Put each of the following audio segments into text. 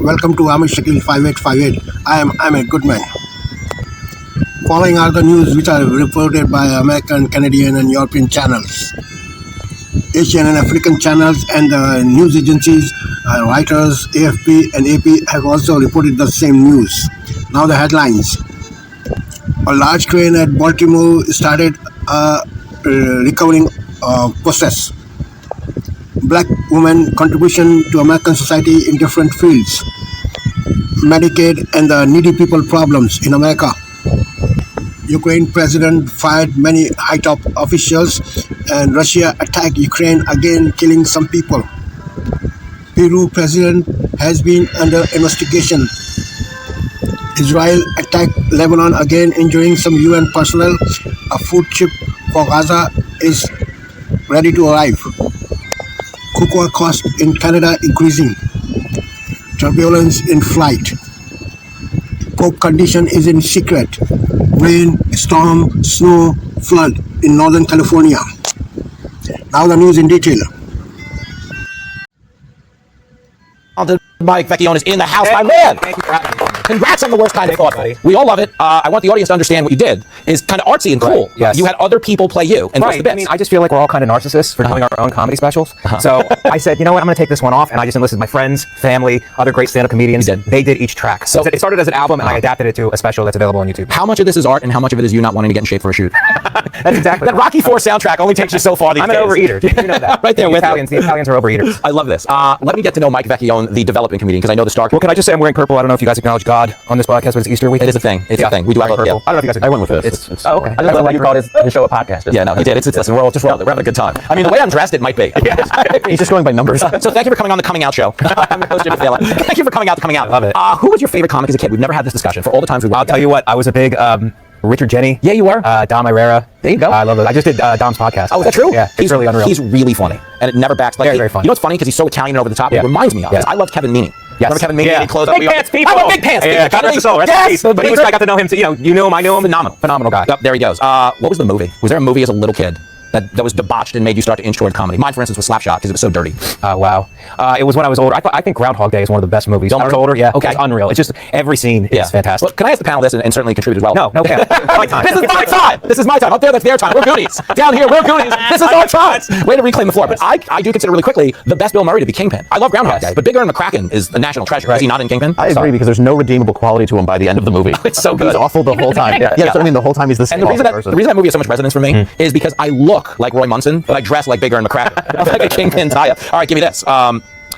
Welcome to Amish Shakil 5858. I'm a good man. Following are the news which are reported by American, Canadian, and European channels. Asian and African channels and the news agencies, Reuters, AFP, and AP have also reported the same news. Now the headlines. A large crane at Baltimore started a recovering process. Black women contribution to American society in different fields. Medicaid and the needy people problems in America. Ukraine president fired many high top officials, and Russia attacked Ukraine again, killing some people. Peru president has been under investigation. Israel attacked Lebanon again, injuring some UN personnel. A food ship for Gaza is ready to arrive. Cocoa cost in Canada increasing. Turbulence in flight. Pope condition is in secret. Rain, storm, snow, flood in Northern California. Now the news in detail. Mike Vecchione is in the house, my man. Thank you for having me. Congrats on the worst kind of thoughtful. We all love it. I want the audience to understand what you did is kind of artsy and cool. Right, yes. You had other people play you. And Right. I mean, I just feel like we're all kind of narcissists for doing our own comedy specials. So I said, you know what, I'm going to take this one off, and I just enlisted my friends, family, other great stand-up comedians. They did each track. So it started as an album, and I adapted it to a special that's available on YouTube. How much of this is art, and how much of it is you not wanting to get in shape for a shoot? That's exactly. That Rocky IV soundtrack only takes you so far these I'm days. an overeater. You know that. Right there with The Italians are overeaters. I love this. Let me get to know Mike Vecchione, the development comedian, because I know the star. Well, can I just say I'm wearing purple? I don't know if you guys acknowledge God on this podcast, but it's Easter week. It is a thing. It's a thing. We do have purple. yeah. I don't know if you guys. I went with this. Oh, okay. I just love how you called his show a podcast. Yeah, no, he did. Listen, we're having a good time. I mean, the way I'm dressed, it might be. He's just going by numbers. So thank you for coming on the Coming Out show. I'm your host, Jimmy Phelan. Thank you for coming out to Coming Out. I love it. Who was your favorite comic as a kid? We've never had this discussion. For all the times we've I'll tell you what, I was a big Richard Jenny. Yeah, you were. Dom Irera. There you go. I love it. I just did Dom's podcast. Oh, is that true? Yeah, it's really unreal. He's really funny, and it never backs. Like, Very funny. You know what's funny? Because he's so Italian and over the top. Yeah. It reminds me of. Yeah. I love Kevin Meaney. Yes. Remember Kevin Meaney? Yeah. He closed Big up. pants people. I'm a big pants. Yeah, people. God rest his soul. Rest in peace. But he was, I got to know him. You knew him. I knew him. Phenomenal guy. Yep, there he goes. What was the movie? Was there a movie as a little kid that was debauched and made you start to inch toward comedy? Mine, for instance, was Slapshot because it was so dirty. Wow. It was when I was older. I think Groundhog Day is one of the best movies. When I was older, yeah. Okay. It's unreal. It's just every scene is fantastic. Well, can I ask the panel this and certainly contribute as well? No, okay. My time. This is my time. This is my time. Up there, that's their time. We're Goonies. Down here, we're Goonies. This is our time. Way to reclaim the floor. But I do consider really quickly the best Bill Murray to be Kingpin. I love Groundhog Day, but Big Earn McCracken is the national treasure. Right. Is he not in Kingpin? I agree because there's no redeemable quality to him by the end of the movie. It's so good. He's awful the whole time. Yeah, that's what I mean. The whole time he's the same. And the reason that movie has so much resonance for me is because I look like Roy Munson, but I dress like Big Earn McCracken. I'm like a Kingpin tie-up. All right, give me this.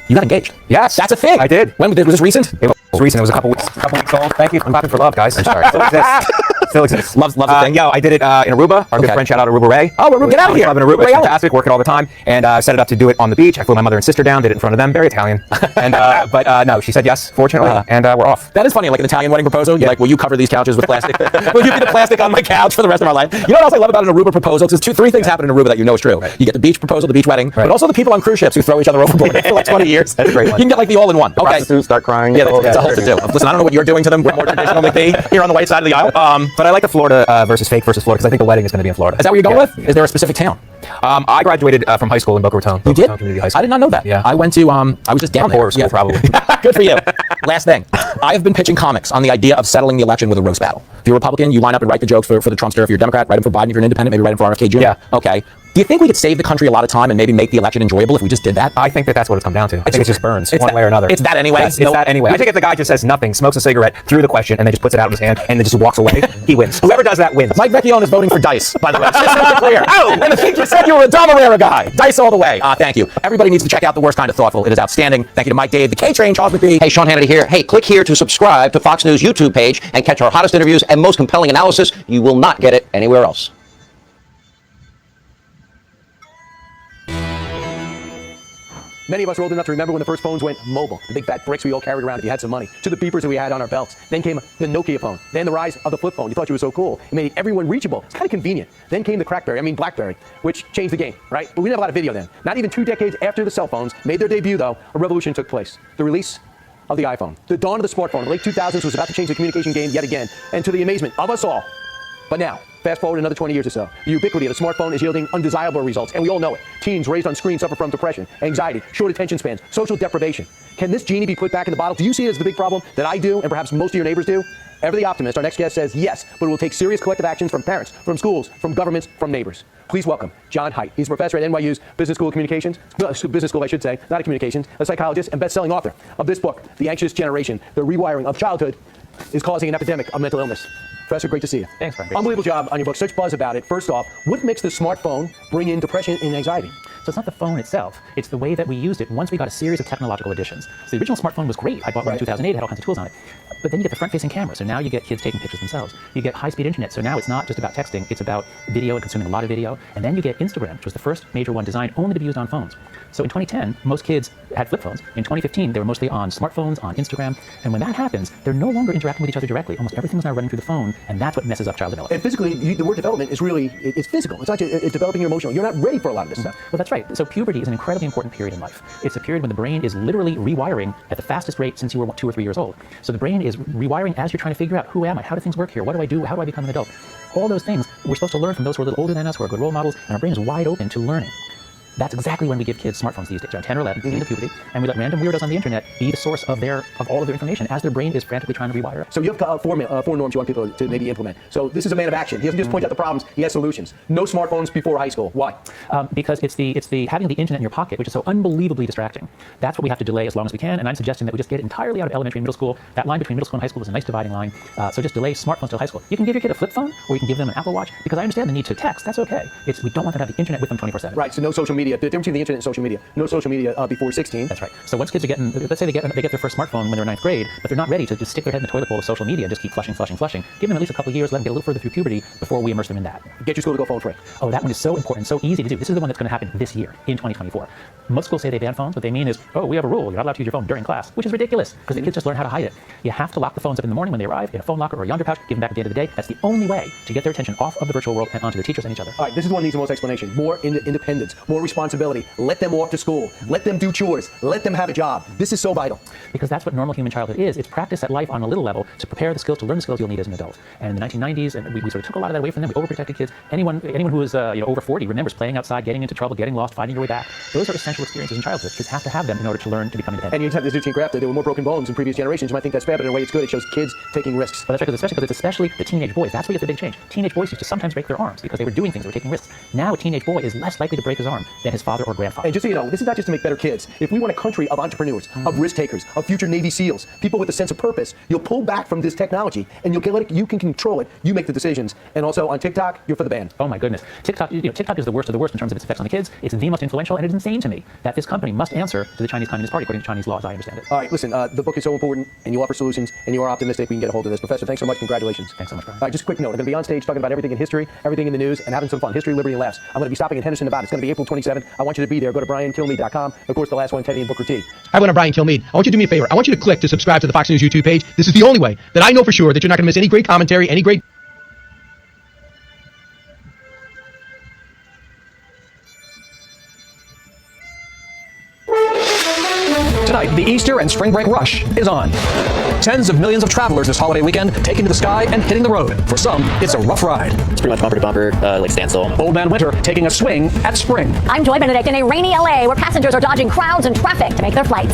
You got engaged. Yes. That's a thing. I did. When was this recent? It was recent. It was a couple weeks old. Thank you. I'm clapping for love, guys. I'm sorry. Still exists. Loves the thing. Yo, I did it in Aruba. Our good friend, shout out Aruba Ray. Oh, Aruba, get out of here. I live in Aruba. It's fantastic. Work it all the time. And set it up to do it on the beach. I flew my mother and sister down. Did it in front of them. Very Italian. And but no, she said yes, fortunately. And we're off. That is funny. Like an Italian wedding proposal. You're like, will you cover these couches with plastic? Will you be the plastic on my couch for the rest of our life? You know what else I love about an Aruba proposal? Because three things happen in Aruba that you know is true. Right. You get the beach proposal, the beach wedding, but also the people on cruise ships who throw each other overboard for like 20 years. That's a great one. You can get like the all-in-one. Okay. Prostitutes start crying. Yeah, it's a whole to do. Listen, I don't know what you're doing to them. We're more traditional than they here on the white side of the aisle. But I like the Florida versus fake versus Florida because I think the wedding is going to be in Florida. Is that what you're going with? Is there a specific town? I graduated from high school in Boca Raton. You did? Community High School. I did not know that. Yeah. I went to, I was just down there. Poor school, probably. Good for you. Last thing. I have been pitching comics on the idea of settling the election with a roast battle. If you're a Republican, you line up and write the jokes for the Trumpster. If you're a Democrat, write them for Biden. If you're an independent, maybe write them for RFK Jr. Yeah. Okay. Do you think we could save the country a lot of time and maybe make the election enjoyable if we just did that? I think that's what it's come down to. I think it just burns one way or another. It's that anyway? Yes, it's that anyway. I think if the guy just says nothing, smokes a cigarette through the question, and then just puts it out in his hand, and then just walks away, he wins. Whoever does that wins. Mike Vecchione is voting for Dice, by the way. Just to make it clear. Oh, and I think you said you were a Domarera guy. Dice all the way. Thank you. Everybody needs to check out The Worst Kind of Thoughtful. It is outstanding. Thank you to Mike Dave, the K-Train, Charles McBee. Hey, Sean Hannity here. Hey, click here to subscribe to Fox News YouTube page and catch our hottest interviews and most compelling analysis. You will not get it anywhere else. Many of us are old enough to remember when the first phones went mobile, the big fat bricks we all carried around if you had some money, to the beepers that we had on our belts. Then came the Nokia phone. Then the rise of the flip phone. You thought you were so cool. It made everyone reachable. It's kind of convenient. Then came the BlackBerry, which changed the game, right? But we didn't have a lot of video then. Not even 2 decades after the cell phones made their debut, though, a revolution took place. The release of the iPhone. The dawn of the smartphone in the late 2000s was about to change the communication game yet again, and to the amazement of us all. But now, fast forward another 20 years or so, the ubiquity of the smartphone is yielding undesirable results, and we all know it. Teens raised on screens suffer from depression, anxiety, short attention spans, social deprivation. Can this genie be put back in the bottle? Do you see it as the big problem that I do and perhaps most of your neighbors do? Ever the optimist, our next guest says yes, but it will take serious collective actions from parents, from schools, from governments, from neighbors. Please welcome John Haidt. He's a professor at NYU's Business School of Communications, Business School, I should say, not of communications, a psychologist and best-selling author of this book, The Anxious Generation, The Rewiring of Childhood is Causing an Epidemic of Mental Illness. Professor, great to see you. Thanks, Frank. Unbelievable job on your book. Such buzz about it. First off, what makes the smartphone bring in depression and anxiety? So it's not the phone itself, it's the way that we used it once we got a series of technological additions. So the original smartphone was great. I bought one in 2008, it had all kinds of tools on it. But then you get the front-facing camera, so now you get kids taking pictures themselves. You get high-speed internet, so now it's not just about texting, it's about video and consuming a lot of video. And then you get Instagram, which was the first major one designed only to be used on phones. So in 2010, most kids had flip phones. In 2015, they were mostly on smartphones, on Instagram. And when that happens, they're no longer interacting with each other directly. Almost everything's now running through the phone, and that's what messes up child development. And physically, the word development is really, it's physical. It's not just, it's developing your emotional. You're not ready for a lot of this stuff. Well, that's right. So puberty is an incredibly important period in life. It's a period when the brain is literally rewiring at the fastest rate since you were 2 or 3 years old. So the brain is rewiring as you're trying to figure out, who am I? How do things work here? What do I do? How do I become an adult? All those things we're supposed to learn from those who are a little older than us, who are good role models, and our brain is wide open to learning. That's exactly when we give kids smartphones these days, around 10 or 11, into puberty, and we let random weirdos on the internet be the source of all of their information as their brain is frantically trying to rewire. So you have four norms you want people to maybe implement. So this is a man of action. He doesn't just point out the problems, he has solutions. No smartphones before high school. Why? Because it's the having the internet in your pocket, which is so unbelievably distracting. That's what we have to delay as long as we can, and I'm suggesting that we just get it entirely out of elementary and middle school. That line between middle school and high school is a nice dividing line. So just delay smartphones till high school. You can give your kid a flip phone, or you can give them an Apple Watch, because I understand the need to text. That's okay. We don't want them to have the internet with them 24/7. Right, so no social media. The difference between the internet and social media. No social media before 16. That's right. So once kids are getting, let's say they get their first smartphone when they're in 9th grade, but they're not ready to just stick their head in the toilet bowl of social media and just keep flushing. Give them at least a couple of years, let them get a little further through puberty before we immerse them in that. Get your school to go phone free. Oh, that one is so important, so easy to do. This is the one that's going to happen this year, in 2024. Most schools say they ban phones. What they mean is, oh, we have a rule. You're not allowed to use your phone during class, which is ridiculous, because the kids just learn how to hide it. You have to lock the phones up in the morning when they arrive, in a phone locker or a yonder pouch, give them back at the end of the day. That's the only way to get their attention off of the virtual world and onto the teachers and each other. All right, this is one that needs the most explanation. More independence, more responsibility. Let them walk to school. Let them do chores. Let them have a job. This is so vital. Because that's what normal human childhood is. It's practice at life on a little level to prepare the skills, to learn the skills you'll need as an adult. And in the 1990s, and we sort of took a lot of that away from them. We overprotected kids. Anyone who is over 40 remembers playing outside, getting into trouble, getting lost, finding your way back. Those are essential experiences in childhood. Kids have to have them in order to learn to become independent. And you have this routine graph that there were more broken bones in previous generations. You might think that's bad, but in a way it's good. It shows kids taking risks. Well, that's right, especially because it's especially the teenage boys. That's where you get the big change. Teenage boys used to sometimes break their arms because they were doing things, they were taking risks. Now a teenage boy is less likely to break his arm than his father or grandfather. And just so you know, this is not just to make better kids. If we want a country of entrepreneurs, of risk takers, of future Navy SEALs, people with a sense of purpose, you'll pull back from this technology and you can control it. You make the decisions. And also on TikTok, you're for the ban. Oh my goodness. TikTok is the worst of the worst in terms of its effects on the kids. It's the most influential, and it is insane to me that this company must answer to the Chinese Communist Party according to Chinese law, as I understand it. All right, listen, the book is so important and you offer solutions and you are optimistic we can get a hold of this. Professor, thanks so much. Congratulations. Thanks so much, Brian. All right, just a quick note. I'm going to be on stage talking about everything in history, everything in the news, and having some fun. History, liberty, and laughs. I'm going to be stopping in Henderson, Nevada. It's going to be April 27th. I want you to be there. Go to BrianKilmeade.com. Of course, the last one, Teddy and Booker T. Hi, I'm Brian Kilmeade. I want you to do me a favor. I want you to click to subscribe to the Fox News YouTube page. This is the only way that I know for sure that you're not going to miss any great commentary, any great... Tonight, the Easter and spring break rush is on. Tens of millions of travelers this holiday weekend taking to the sky and hitting the road. For some, it's a rough ride. It's pretty much bumper to bumper, like standstill. Old Man Winter taking a swing at spring. I'm Joy Benedict in a rainy LA where passengers are dodging crowds and traffic to make their flights.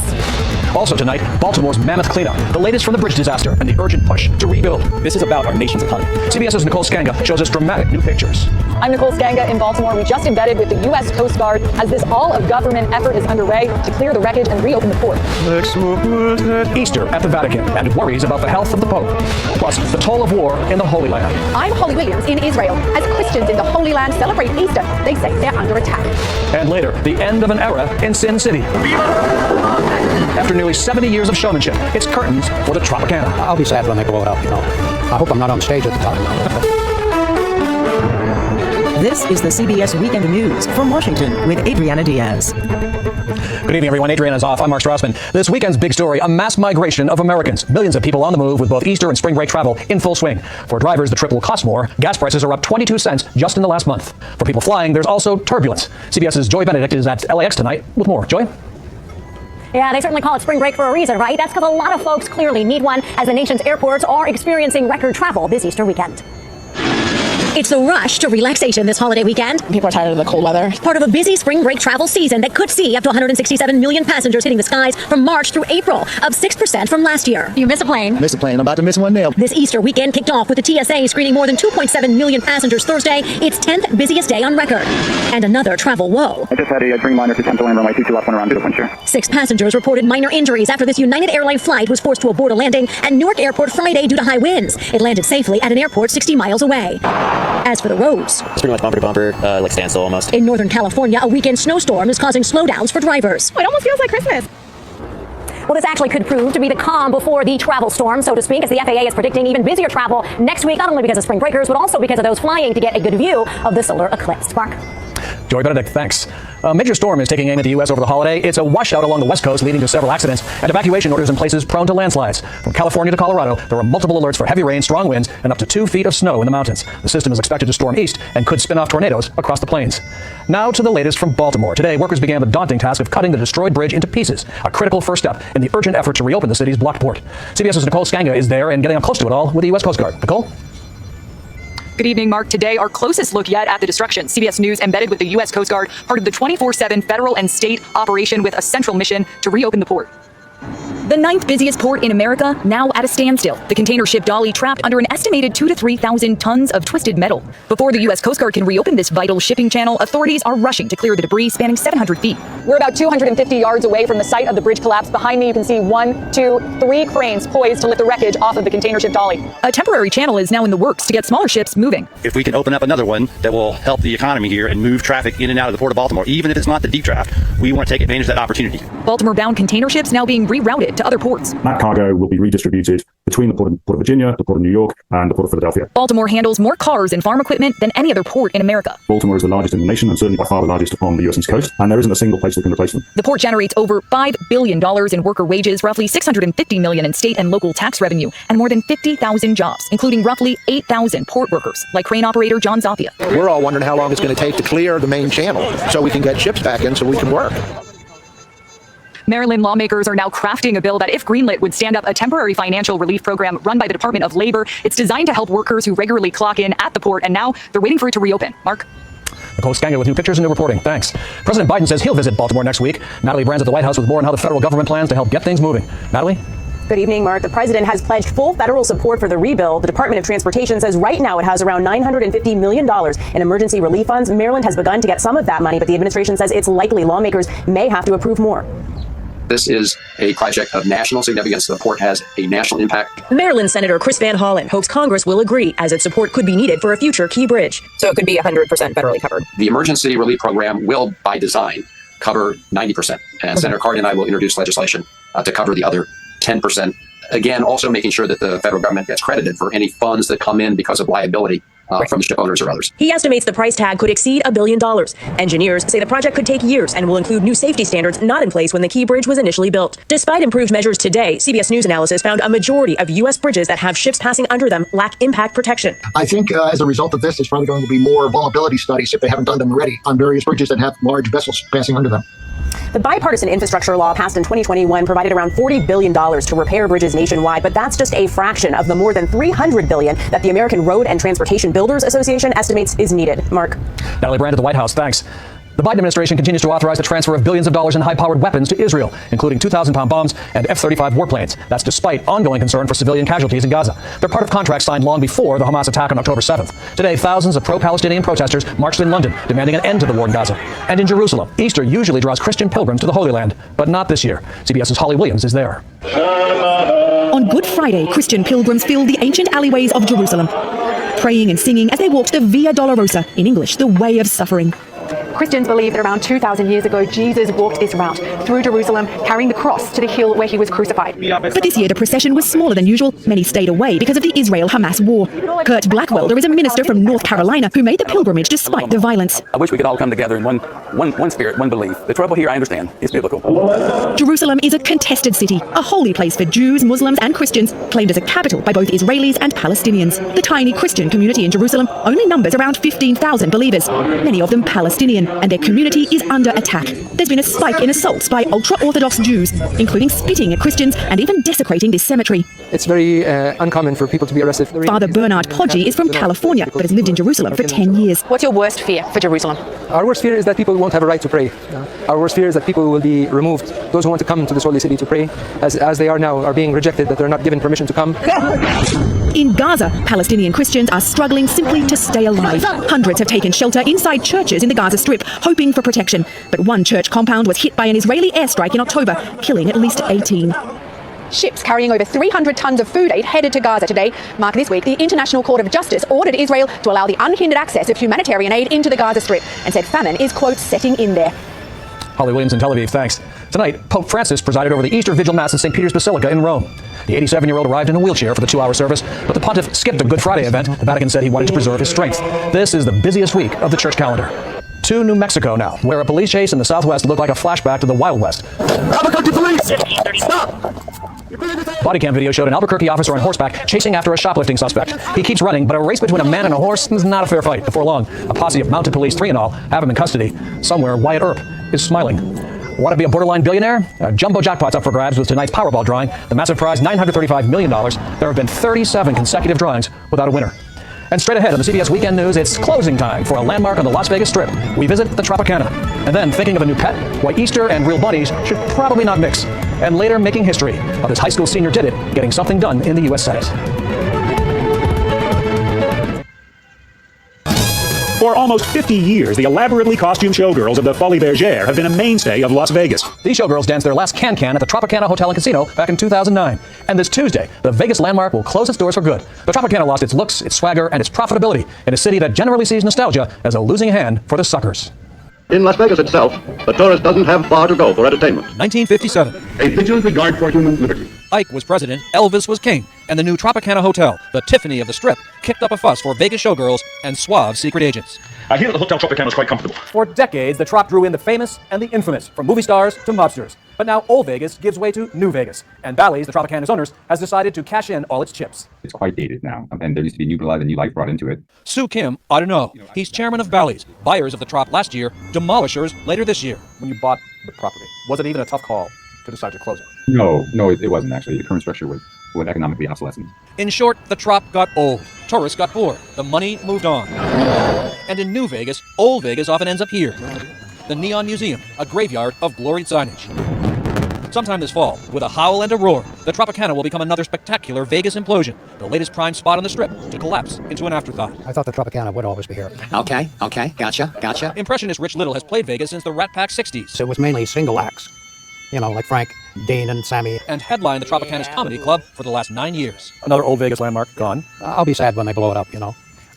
Also tonight, Baltimore's mammoth cleanup, the latest from the bridge disaster, and the urgent push to rebuild. This is about our nation's economy. CBS's Nicole Skanga shows us dramatic new pictures. I'm Nicole Skanga in Baltimore. We just embedded with the U.S. Coast Guard as this all-of-government effort is underway to clear the wreckage and reopen the port. Easter at the Vatican and worries about the health of the Pope. Plus, the toll of war in the Holy Land. I'm Holly Williams in Israel. As Christians in the Holy Land celebrate Easter, they say they're under attack. And later, the end of an era in Sin City. After nearly 70 years of showmanship, it's curtains for the Tropicana. I'll be sad when they blow it up, I hope I'm not on stage at the time. This is the CBS Weekend News from Washington with Adriana Diaz. Good evening, everyone. Adriana's off. I'm Mark Strassman. This weekend's big story, a mass migration of Americans. Millions of people on the move with both Easter and spring break travel in full swing. For drivers, the trip will cost more. Gas prices are up 22 cents just in the last month. For people flying, there's also turbulence. CBS's Joy Benedict is at LAX tonight with more. Joy? Yeah, they certainly call it spring break for a reason, right? That's because a lot of folks clearly need one as the nation's airports are experiencing record travel this Easter weekend. It's the rush to relaxation this holiday weekend. People are tired of the cold weather. Part of a busy spring break travel season that could see up to 167 million passengers hitting the skies from March through April, up 6% from last year. You miss a plane? Miss a plane. I'm about to miss one nail. This Easter weekend kicked off with the TSA screening more than 2.7 million passengers Thursday, its 10th busiest day on record. And another travel woe. I just had a Dreamliner to attempt to land runway 22 left, 1 around to the windshield. 6 passengers reported minor injuries after this United Airlines flight was forced to abort a landing at Newark Airport Friday due to high winds. It landed safely at an airport 60 miles away. As for the roads, It's pretty much bumper to bumper, like standstill almost. in Northern California, a weekend snowstorm is causing slowdowns for drivers. It almost feels like Christmas. Well, this actually could prove to be the calm before the travel storm, so to speak, as the FAA is predicting even busier travel next week, not only because of spring breakers, but also because of those flying to get a good view of the solar eclipse. Mark? Joey Benedict, thanks. A major storm is taking aim at the U.S. over the holiday. It's a washout along the West Coast, leading to several accidents and evacuation orders in places prone to landslides. From California to Colorado, there are multiple alerts for heavy rain, strong winds, and up to 2 feet of snow in the mountains. The system is expected to storm east and could spin off tornadoes across the plains. Now to the latest from Baltimore. Today, workers began the daunting task of cutting the destroyed bridge into pieces, a critical first step in the urgent effort to reopen the city's blocked port. CBS's Nicole Skanga is there and getting up close to it all with the U.S. Coast Guard. Nicole? Good evening, Mark. Today, our closest look yet at the destruction. CBS News embedded with the U.S. Coast Guard, part of the 24/7 federal and state operation with a central mission to reopen the port. The 9th busiest port in America, now at a standstill. The container ship Dolly trapped under an estimated 2,000 to 3,000 tons of twisted metal. Before the U.S. Coast Guard can reopen this vital shipping channel, authorities are rushing to clear the debris spanning 700 feet. We're about 250 yards away from the site of the bridge collapse. Behind me, you can see 1, 2, 3 cranes poised to lift the wreckage off of the container ship Dolly. A temporary channel is now in the works to get smaller ships moving. If we can open up another one that will help the economy here and move traffic in and out of the Port of Baltimore, even if it's not the deep draft, we want to take advantage of that opportunity. Baltimore-bound container ships now being rerouted to other ports. That cargo will be redistributed between the Port of Virginia, the Port of New York, and the Port of Philadelphia. Baltimore handles more cars and farm equipment than any other port in America. Baltimore is the largest in the nation and certainly by far the largest on the U.S. East Coast, and there isn't a single place that can replace them. The port generates over $5 billion in worker wages, roughly $650 million in state and local tax revenue, and more than 50,000 jobs, including roughly 8,000 port workers, like crane operator John Zapia. We're all wondering how long it's going to take to clear the main channel so we can get ships back in so we can work. Maryland lawmakers are now crafting a bill that, if greenlit, would stand up a temporary financial relief program run by the Department of Labor. It's designed to help workers who regularly clock in at the port, and now they're waiting for it to reopen. Mark? Nicole Skanga with new pictures and new reporting. Thanks. President Biden says he'll visit Baltimore next week. Natalie Brand's at the White House with more on how the federal government plans to help get things moving. Natalie? Good evening, Mark. The president has pledged full federal support for the rebuild. The Department of Transportation says right now it has around $950 million in emergency relief funds. Maryland has begun to get some of that money, but the administration says it's likely lawmakers may have to approve more. This is a project of national significance. The port has a national impact. Maryland Senator Chris Van Hollen hopes Congress will agree, as its support could be needed for a future key bridge. So it could be 100% federally covered. The emergency relief program will, by design, cover 90%. And Senator Cardin and I will introduce legislation to cover the other 10%. Again, also making sure that the federal government gets credited for any funds that come in because of liability from the ship owners or others. He estimates the price tag could exceed $1 billion. Engineers say the project could take years and will include new safety standards not in place when the Key Bridge was initially built. Despite improved measures today, CBS News analysis found a majority of U.S. bridges that have ships passing under them lack impact protection. I think as a result of this, there's probably going to be more vulnerability studies, if they haven't done them already, on various bridges that have large vessels passing under them. The bipartisan infrastructure law passed in 2021 provided around $40 billion to repair bridges nationwide, but that's just a fraction of the more than $300 billion that the American Road and Transportation Builders Association estimates is needed. Mark? Natalie Brand at the White House. Thanks. The Biden administration continues to authorize the transfer of billions of dollars in high-powered weapons to Israel, including 2,000-pound bombs and F-35 warplanes. That's despite ongoing concern for civilian casualties in Gaza. They're part of contracts signed long before the Hamas attack on October 7th. Today, thousands of pro-Palestinian protesters marched in London, demanding an end to the war in Gaza. And in Jerusalem, Easter usually draws Christian pilgrims to the Holy Land, but not this year. CBS's Holly Williams is there. On Good Friday, Christian pilgrims filled the ancient alleyways of Jerusalem, praying and singing as they walked the Via Dolorosa, in English, the Way of Suffering. Christians believe that around 2,000 years ago, Jesus walked this route through Jerusalem, carrying the cross to the hill where he was crucified. But this year, the procession was smaller than usual. Many stayed away because of the Israel-Hamas war. Kurt Blackwelder is a minister from North Carolina who made the pilgrimage despite the violence. I wish we could all come together in one spirit, one belief. The trouble here, I understand, is biblical. Jerusalem is a contested city, a holy place for Jews, Muslims, and Christians, claimed as a capital by both Israelis and Palestinians. The tiny Christian community in Jerusalem only numbers around 15,000 believers, many of them Palestinian. and their community is under attack. There's been a spike in assaults by ultra-Orthodox Jews, including spitting at Christians and even desecrating this cemetery. It's very uncommon for people to be arrested. Father Bernard Poggi is from California, but has lived in Jerusalem for 10 years. What's your worst fear for Jerusalem? Our worst fear is that people won't have a right to pray. Our worst fear is that people will be removed. Those who want to come to this holy city to pray, as they are now, are being rejected, that they're not given permission to come. In Gaza, Palestinian Christians are struggling simply to stay alive. Hundreds have taken shelter inside churches in the Gaza Strip, hoping for protection. But one church compound was hit by an Israeli airstrike in October, killing at least 18. Ships carrying over 300 tons of food aid headed to Gaza today. Mark, this week, the International Court of Justice ordered Israel to allow the unhindered access of humanitarian aid into the Gaza Strip and said famine is, quote, setting in there. Holly Williams in Tel Aviv, thanks. Tonight, Pope Francis presided over the Easter Vigil Mass in St. Peter's Basilica in Rome. The 87-year-old arrived in a wheelchair for the 2-hour service, but the pontiff skipped a Good Friday event. The Vatican said he wanted to preserve his strength. This is the busiest week of the church calendar. To New Mexico now, where a police chase in the Southwest looked like a flashback to the Wild West. Albuquerque police! Stop! Body cam video showed an Albuquerque officer on horseback chasing after a shoplifting suspect. He keeps running, but a race between a man and a horse is not a fair fight. Before long, a posse of mounted police, 3 in all, have him in custody. Somewhere, Wyatt Earp is smiling. Want to be a borderline billionaire? Jumbo jackpot's up for grabs with tonight's Powerball drawing. The massive prize, $935 million. There have been 37 consecutive drawings without a winner. And straight ahead on the CBS Weekend News, it's closing time for a landmark on the Las Vegas Strip. We visit the Tropicana. And then, thinking of a new pet, why Easter and real bunnies should probably not mix. And later, making history. How this high school senior did it, getting something done in the U.S. Senate. For almost 50 years, the elaborately costumed showgirls of the Folies Bergère have been a mainstay of Las Vegas. These showgirls danced their last can-can at the Tropicana Hotel and Casino back in 2009. And this Tuesday, the Vegas landmark will close its doors for good. The Tropicana lost its looks, its swagger, and its profitability in a city that generally sees nostalgia as a losing hand for the suckers. In Las Vegas itself, the tourist doesn't have far to go for entertainment. 1957. A vigilant regard for human liberty. Ike was president, Elvis was king, and the new Tropicana Hotel, the Tiffany of the Strip, kicked up a fuss for Vegas showgirls and suave secret agents. I hear that the Hotel Tropicana is quite comfortable. For decades, the Trop drew in the famous and the infamous, from movie stars to mobsters. But now Old Vegas gives way to New Vegas, and Bally's, the Tropicana's owners, has decided to cash in all its chips. It's quite dated now, and there needs to be new blood and new life brought into it. Sue Kim, I don't know. He's chairman of Bally's, buyers of the Trop last year, demolishers later this year. When you bought the property, was it even a tough call to decide to close it? No, it wasn't actually. The current structure was economically obsolescent. In short, the Trop got old. Tourists got bored. The money moved on. And in New Vegas, Old Vegas often ends up here. The Neon Museum, a graveyard of gloried signage. Sometime this fall, with a howl and a roar, the Tropicana will become another spectacular Vegas implosion, the latest prime spot on the Strip to collapse into an afterthought. I thought the Tropicana would always be here. Okay, gotcha. Impressionist Rich Little has played Vegas since the Rat Pack 60s. So it was mainly single acts, like Frank, Dean, and Sammy. And headlined the Tropicana's Comedy Club for the last 9 years. Another Old Vegas landmark gone. I'll be sad when they blow it up,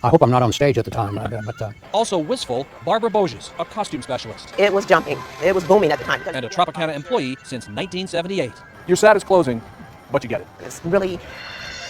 I hope I'm not on stage at the time, but... Also wistful, Barbara Boges, a costume specialist. It was jumping. It was booming at the time. And a Tropicana employee since 1978. You're sad it's closing, but you get it. There's really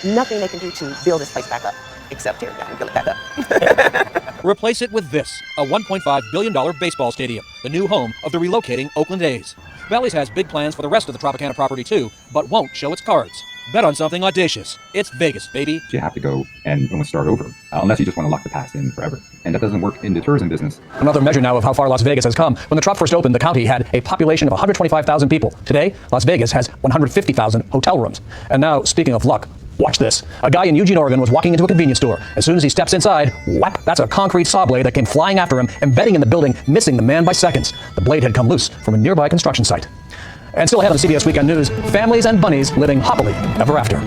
nothing they can do to build this place back up, except tear it down and build it back up. Replace it with this, a $1.5 billion baseball stadium, the new home of the relocating Oakland A's. Bally's has big plans for the rest of the Tropicana property too, but won't show its cards. Bet on something audacious. It's Vegas, baby. You have to go and almost start over, unless you just want to lock the past in forever. And that doesn't work in the tourism business. Another measure now of how far Las Vegas has come. When the Trop first opened, the county had a population of 125,000 people. Today, Las Vegas has 150,000 hotel rooms. And now, speaking of luck, watch this. A guy in Eugene, Oregon was walking into a convenience store. As soon as he steps inside, whap, that's a concrete saw blade that came flying after him, embedding in the building, missing the man by seconds. The blade had come loose from a nearby construction site. And still ahead on the CBS Weekend News, families and bunnies living happily ever after.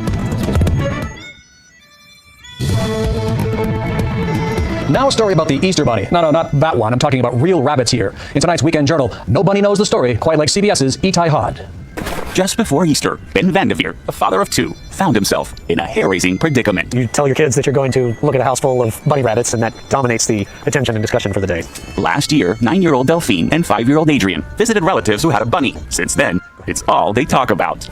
Now a story about the Easter Bunny. No, not that one. I'm talking about real rabbits here. In tonight's Weekend Journal, no bunny knows the story quite like CBS's Itai Hod. Just before Easter, Ben Vanderveer, a father of 2, found himself in a hair-raising predicament. You tell your kids that you're going to look at a house full of bunny rabbits, and that dominates the attention and discussion for the day. Last year, 9-year-old Delphine and 5-year-old Adrian visited relatives who had a bunny. Since then, it's all they talk about.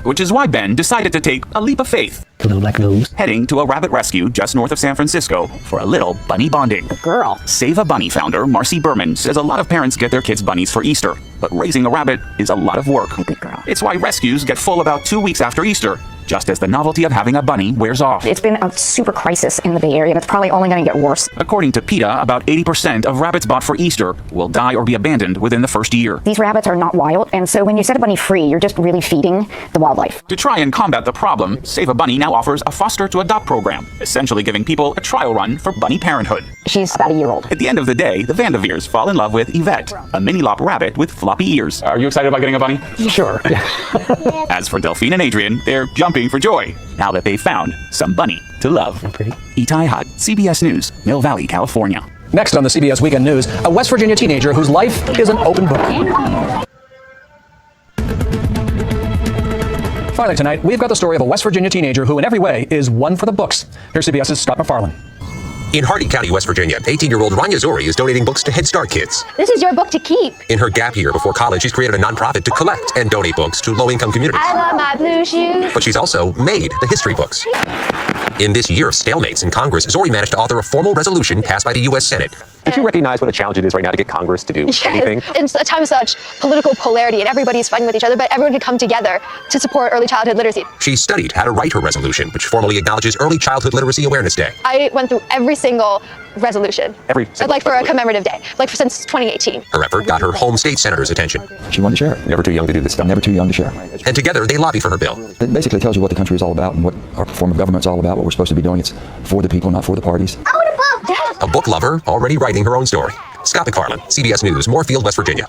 Which is why Ben decided to take a leap of faith. The little black nose. Heading to a rabbit rescue just north of San Francisco for a little bunny bonding. Girl. Save a Bunny founder Marcy Berman says a lot of parents get their kids bunnies for Easter, but raising a rabbit is a lot of work. Good girl. It's why rescues get full about 2 weeks after Easter, just as the novelty of having a bunny wears off. It's been a super crisis in the Bay Area, and it's probably only going to get worse. According to PETA, about 80% of rabbits bought for Easter will die or be abandoned within the first year. These rabbits are not wild, and so when you set a bunny free, you're just really feeding the wildlife. To try and combat the problem, Save a Bunny now offers a foster to adopt program, essentially giving people a trial run for bunny parenthood. She's about a year old. At the end of the day, the Vandeveers fall in love with Yvette, a mini-lop rabbit with floppy ears. Are you excited about getting a bunny? Sure. As for Delphine and Adrian, they're jumping for joy now that they've found some bunny to love. Itai Hut, CBS News, Mill Valley, California. Next on the CBS Weekend News, a West Virginia teenager whose life is an open book. Finally tonight, we've got the story of a West Virginia teenager who in every way is one for the books. Here's CBS's Scott McFarlane. In Harding County, West Virginia, 18-year-old Rania Zori is donating books to Head Start kids. This is your book to keep. In her gap year before college, she's created a nonprofit to collect and donate books to low-income communities. I love my blue shoes. But she's also made the history books. In this year of stalemates in Congress, Zori managed to author a formal resolution passed by the U.S. Senate. Did you recognize what a challenge it is right now to get Congress to do anything? It's a time of such political polarity and everybody's fighting with each other, but everyone can come together to support early childhood literacy. She studied how to write her resolution, which formally acknowledges Early Childhood Literacy Awareness Day. I went through every single resolution. Like for a commemorative day, since 2018. Her effort got her home state senator's attention. She wanted to share it. Never too young to do this stuff. Never too young to share. And together, they lobby for her bill. It basically tells you what the country is all about and what our form of government's all about, what we're supposed to be doing. It's for the people, not for the parties. I want a book, Dad. A book lover already writing her own story. Scott McFarlane, CBS News, Moorfield, West Virginia.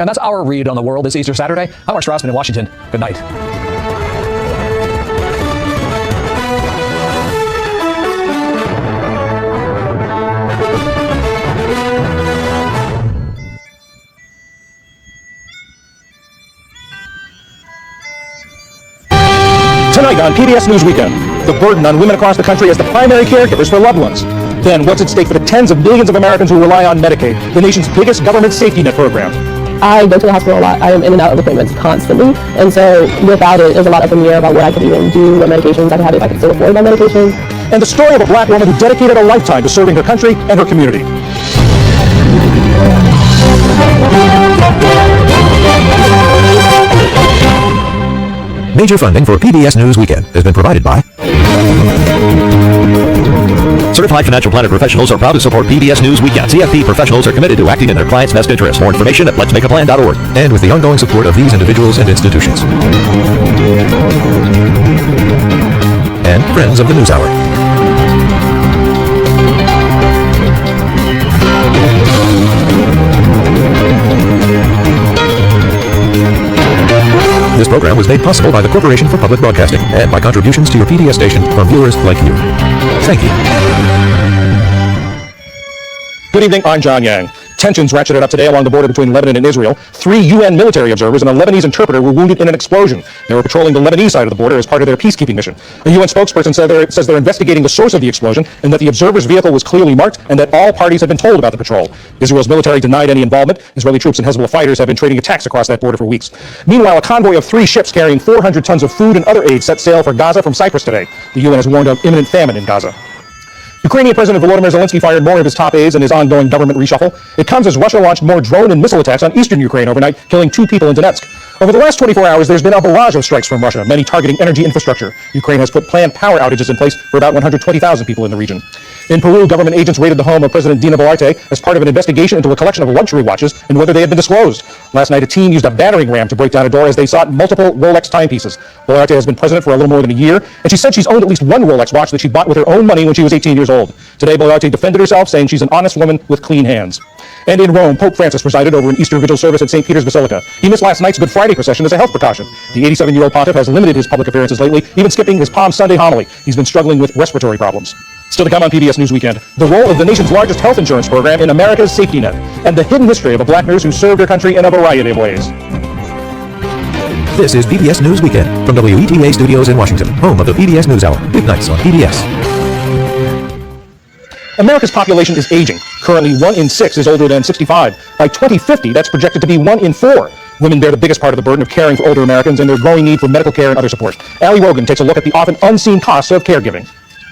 And that's our read on the world this Easter Saturday. I'm Mark Strassman in Washington. Good night. Tonight on PBS News Weekend, the burden on women across the country as the primary caregivers for loved ones. Then, what's at stake for the tens of millions of Americans who rely on Medicaid, the nation's biggest government safety net program? I go to the hospital a lot. I am in and out of appointments constantly. And so without it, there's a lot up in the air about what I could even do, what medications I could have, if I could still afford my medications. And the story of a black woman who dedicated a lifetime to serving her country and her community. Major funding for PBS News Weekend has been provided by Certified Financial Planner professionals are proud to support PBS News Weekend. CFP professionals are committed to acting in their clients' best interest. More information at letsmakeaplan.org. And with the ongoing support of these individuals and institutions. And friends of the News Hour. This program was made possible by the Corporation for Public Broadcasting and by contributions to your PBS station from viewers like you. Thank you. Good evening, I'm John Yang. Tensions ratcheted up today along the border between Lebanon and Israel. 3 UN military observers and a Lebanese interpreter were wounded in an explosion. They were patrolling the Lebanese side of the border as part of their peacekeeping mission. A UN spokesperson says they're investigating the source of the explosion and that the observer's vehicle was clearly marked and that all parties have been told about the patrol. Israel's military denied any involvement. Israeli troops and Hezbollah fighters have been trading attacks across that border for weeks. Meanwhile, a convoy of 3 ships carrying 400 tons of food and other aid set sail for Gaza from Cyprus today. The UN has warned of imminent famine in Gaza. Ukrainian President Volodymyr Zelensky fired more of his top aides in his ongoing government reshuffle. It comes as Russia launched more drone and missile attacks on eastern Ukraine overnight, killing 2 people in Donetsk. Over the last 24 hours, there's been a barrage of strikes from Russia, many targeting energy infrastructure. Ukraine has put planned power outages in place for about 120,000 people in the region. In Peru, government agents raided the home of President Dina Boluarte as part of an investigation into a collection of luxury watches and whether they had been disclosed. Last night, a team used a battering ram to break down a door as they sought multiple Rolex timepieces. Boluarte has been president for a little more than a year, and she said she's owned at least 1 Rolex watch that she bought with her own money when she was 18 years old. Today, Boluarte defended herself, saying she's an honest woman with clean hands. And in Rome, Pope Francis presided over an Easter Vigil service at St. Peter's Basilica. He missed last night's Good Friday procession as a health precaution. The 87-year-old pontiff has limited his public appearances lately, even skipping his Palm Sunday homily. He's been struggling with respiratory problems. Still to come on PBS News Weekend, the role of the nation's largest health insurance program in America's safety net, and the hidden history of a black nurse who served her country in a variety of ways. This is PBS News Weekend from WETA Studios in Washington, home of the PBS News Hour. Weeknights on PBS. America's population is aging. Currently, 1 in 6 is older than 65. By 2050, that's projected to be 1 in 4. Women bear the biggest part of the burden of caring for older Americans and their growing need for medical care and other support. Allie Rogan takes a look at the often unseen costs of caregiving.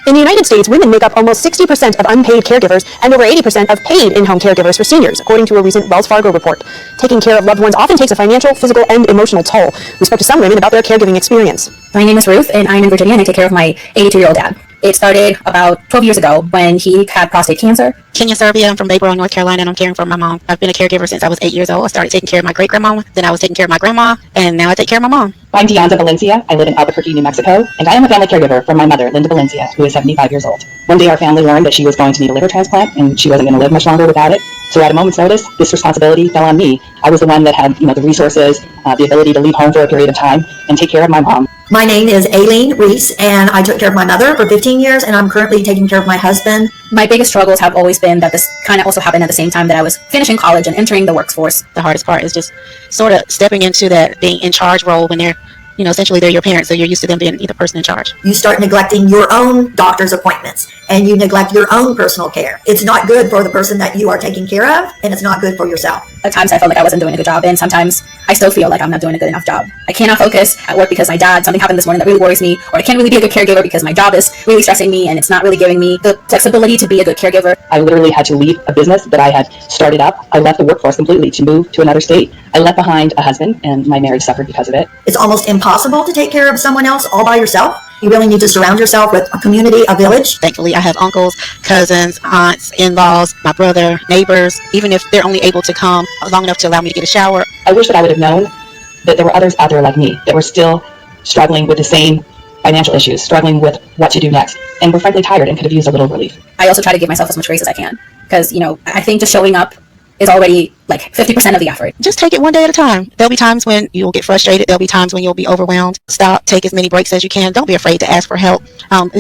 In the United States, women make up almost 60% of unpaid caregivers and over 80% of paid in-home caregivers for seniors, according to a recent Wells Fargo report. Taking care of loved ones often takes a financial, physical, and emotional toll. We spoke to some women about their caregiving experience. My name is Ruth, and I'm in Virginia, and I take care of my 82-year-old dad. It started about 12 years ago when he had prostate cancer. Kenya Serbia. I'm from Bayboro, North Carolina, and I'm caring for my mom. I've been a caregiver since I was 8 years old. I started taking care of my great-grandma, then I was taking care of my grandma, and now I take care of my mom. I'm Deonza Valencia. I live in Albuquerque, New Mexico, and I am a family caregiver for my mother, Linda Valencia, who is 75 years old. One day our family learned that she was going to need a liver transplant, and she wasn't going to live much longer without it. So at a moment's notice, this responsibility fell on me. I was the one that had, the resources, the ability to leave home for a period of time and take care of my mom. My name is Aileen Reese, and I took care of my mother for 15 years, and I'm currently taking care of my husband. My biggest struggles have always been that this kind of also happened at the same time that I was finishing college and entering the workforce. The hardest part is just sort of stepping into that being in charge role when they're, essentially they're your parents, so you're used to them being the person in charge. You start neglecting your own doctor's appointments, and you neglect your own personal care. It's not good for the person that you are taking care of, and it's not good for yourself. At times I felt like I wasn't doing a good job, and sometimes I still feel like I'm not doing a good enough job. I cannot focus at work because my dad, something happened this morning that really worries me, or I can't really be a good caregiver because my job is really stressing me and it's not really giving me the flexibility to be a good caregiver. I literally had to leave a business that I had started up. I left the workforce completely to move to another state. I left behind a husband, and my marriage suffered because of it. It's almost impossible to take care of someone else all by yourself. You really need to surround yourself with a community, a village. Thankfully, I have uncles, cousins, aunts, in-laws, my brother, neighbors, even if they're only able to come long enough to allow me to get a shower. I wish that I would have known that there were others out there like me that were still struggling with the same financial issues, struggling with what to do next, and were frankly tired and could have used a little relief. I also try to give myself as much grace as I can because, I think just showing up is already like 50% of the effort. Just take it one day at a time. There'll be times when you'll get frustrated. There'll be times when you'll be overwhelmed. Stop, take as many breaks as you can. Don't be afraid to ask for help.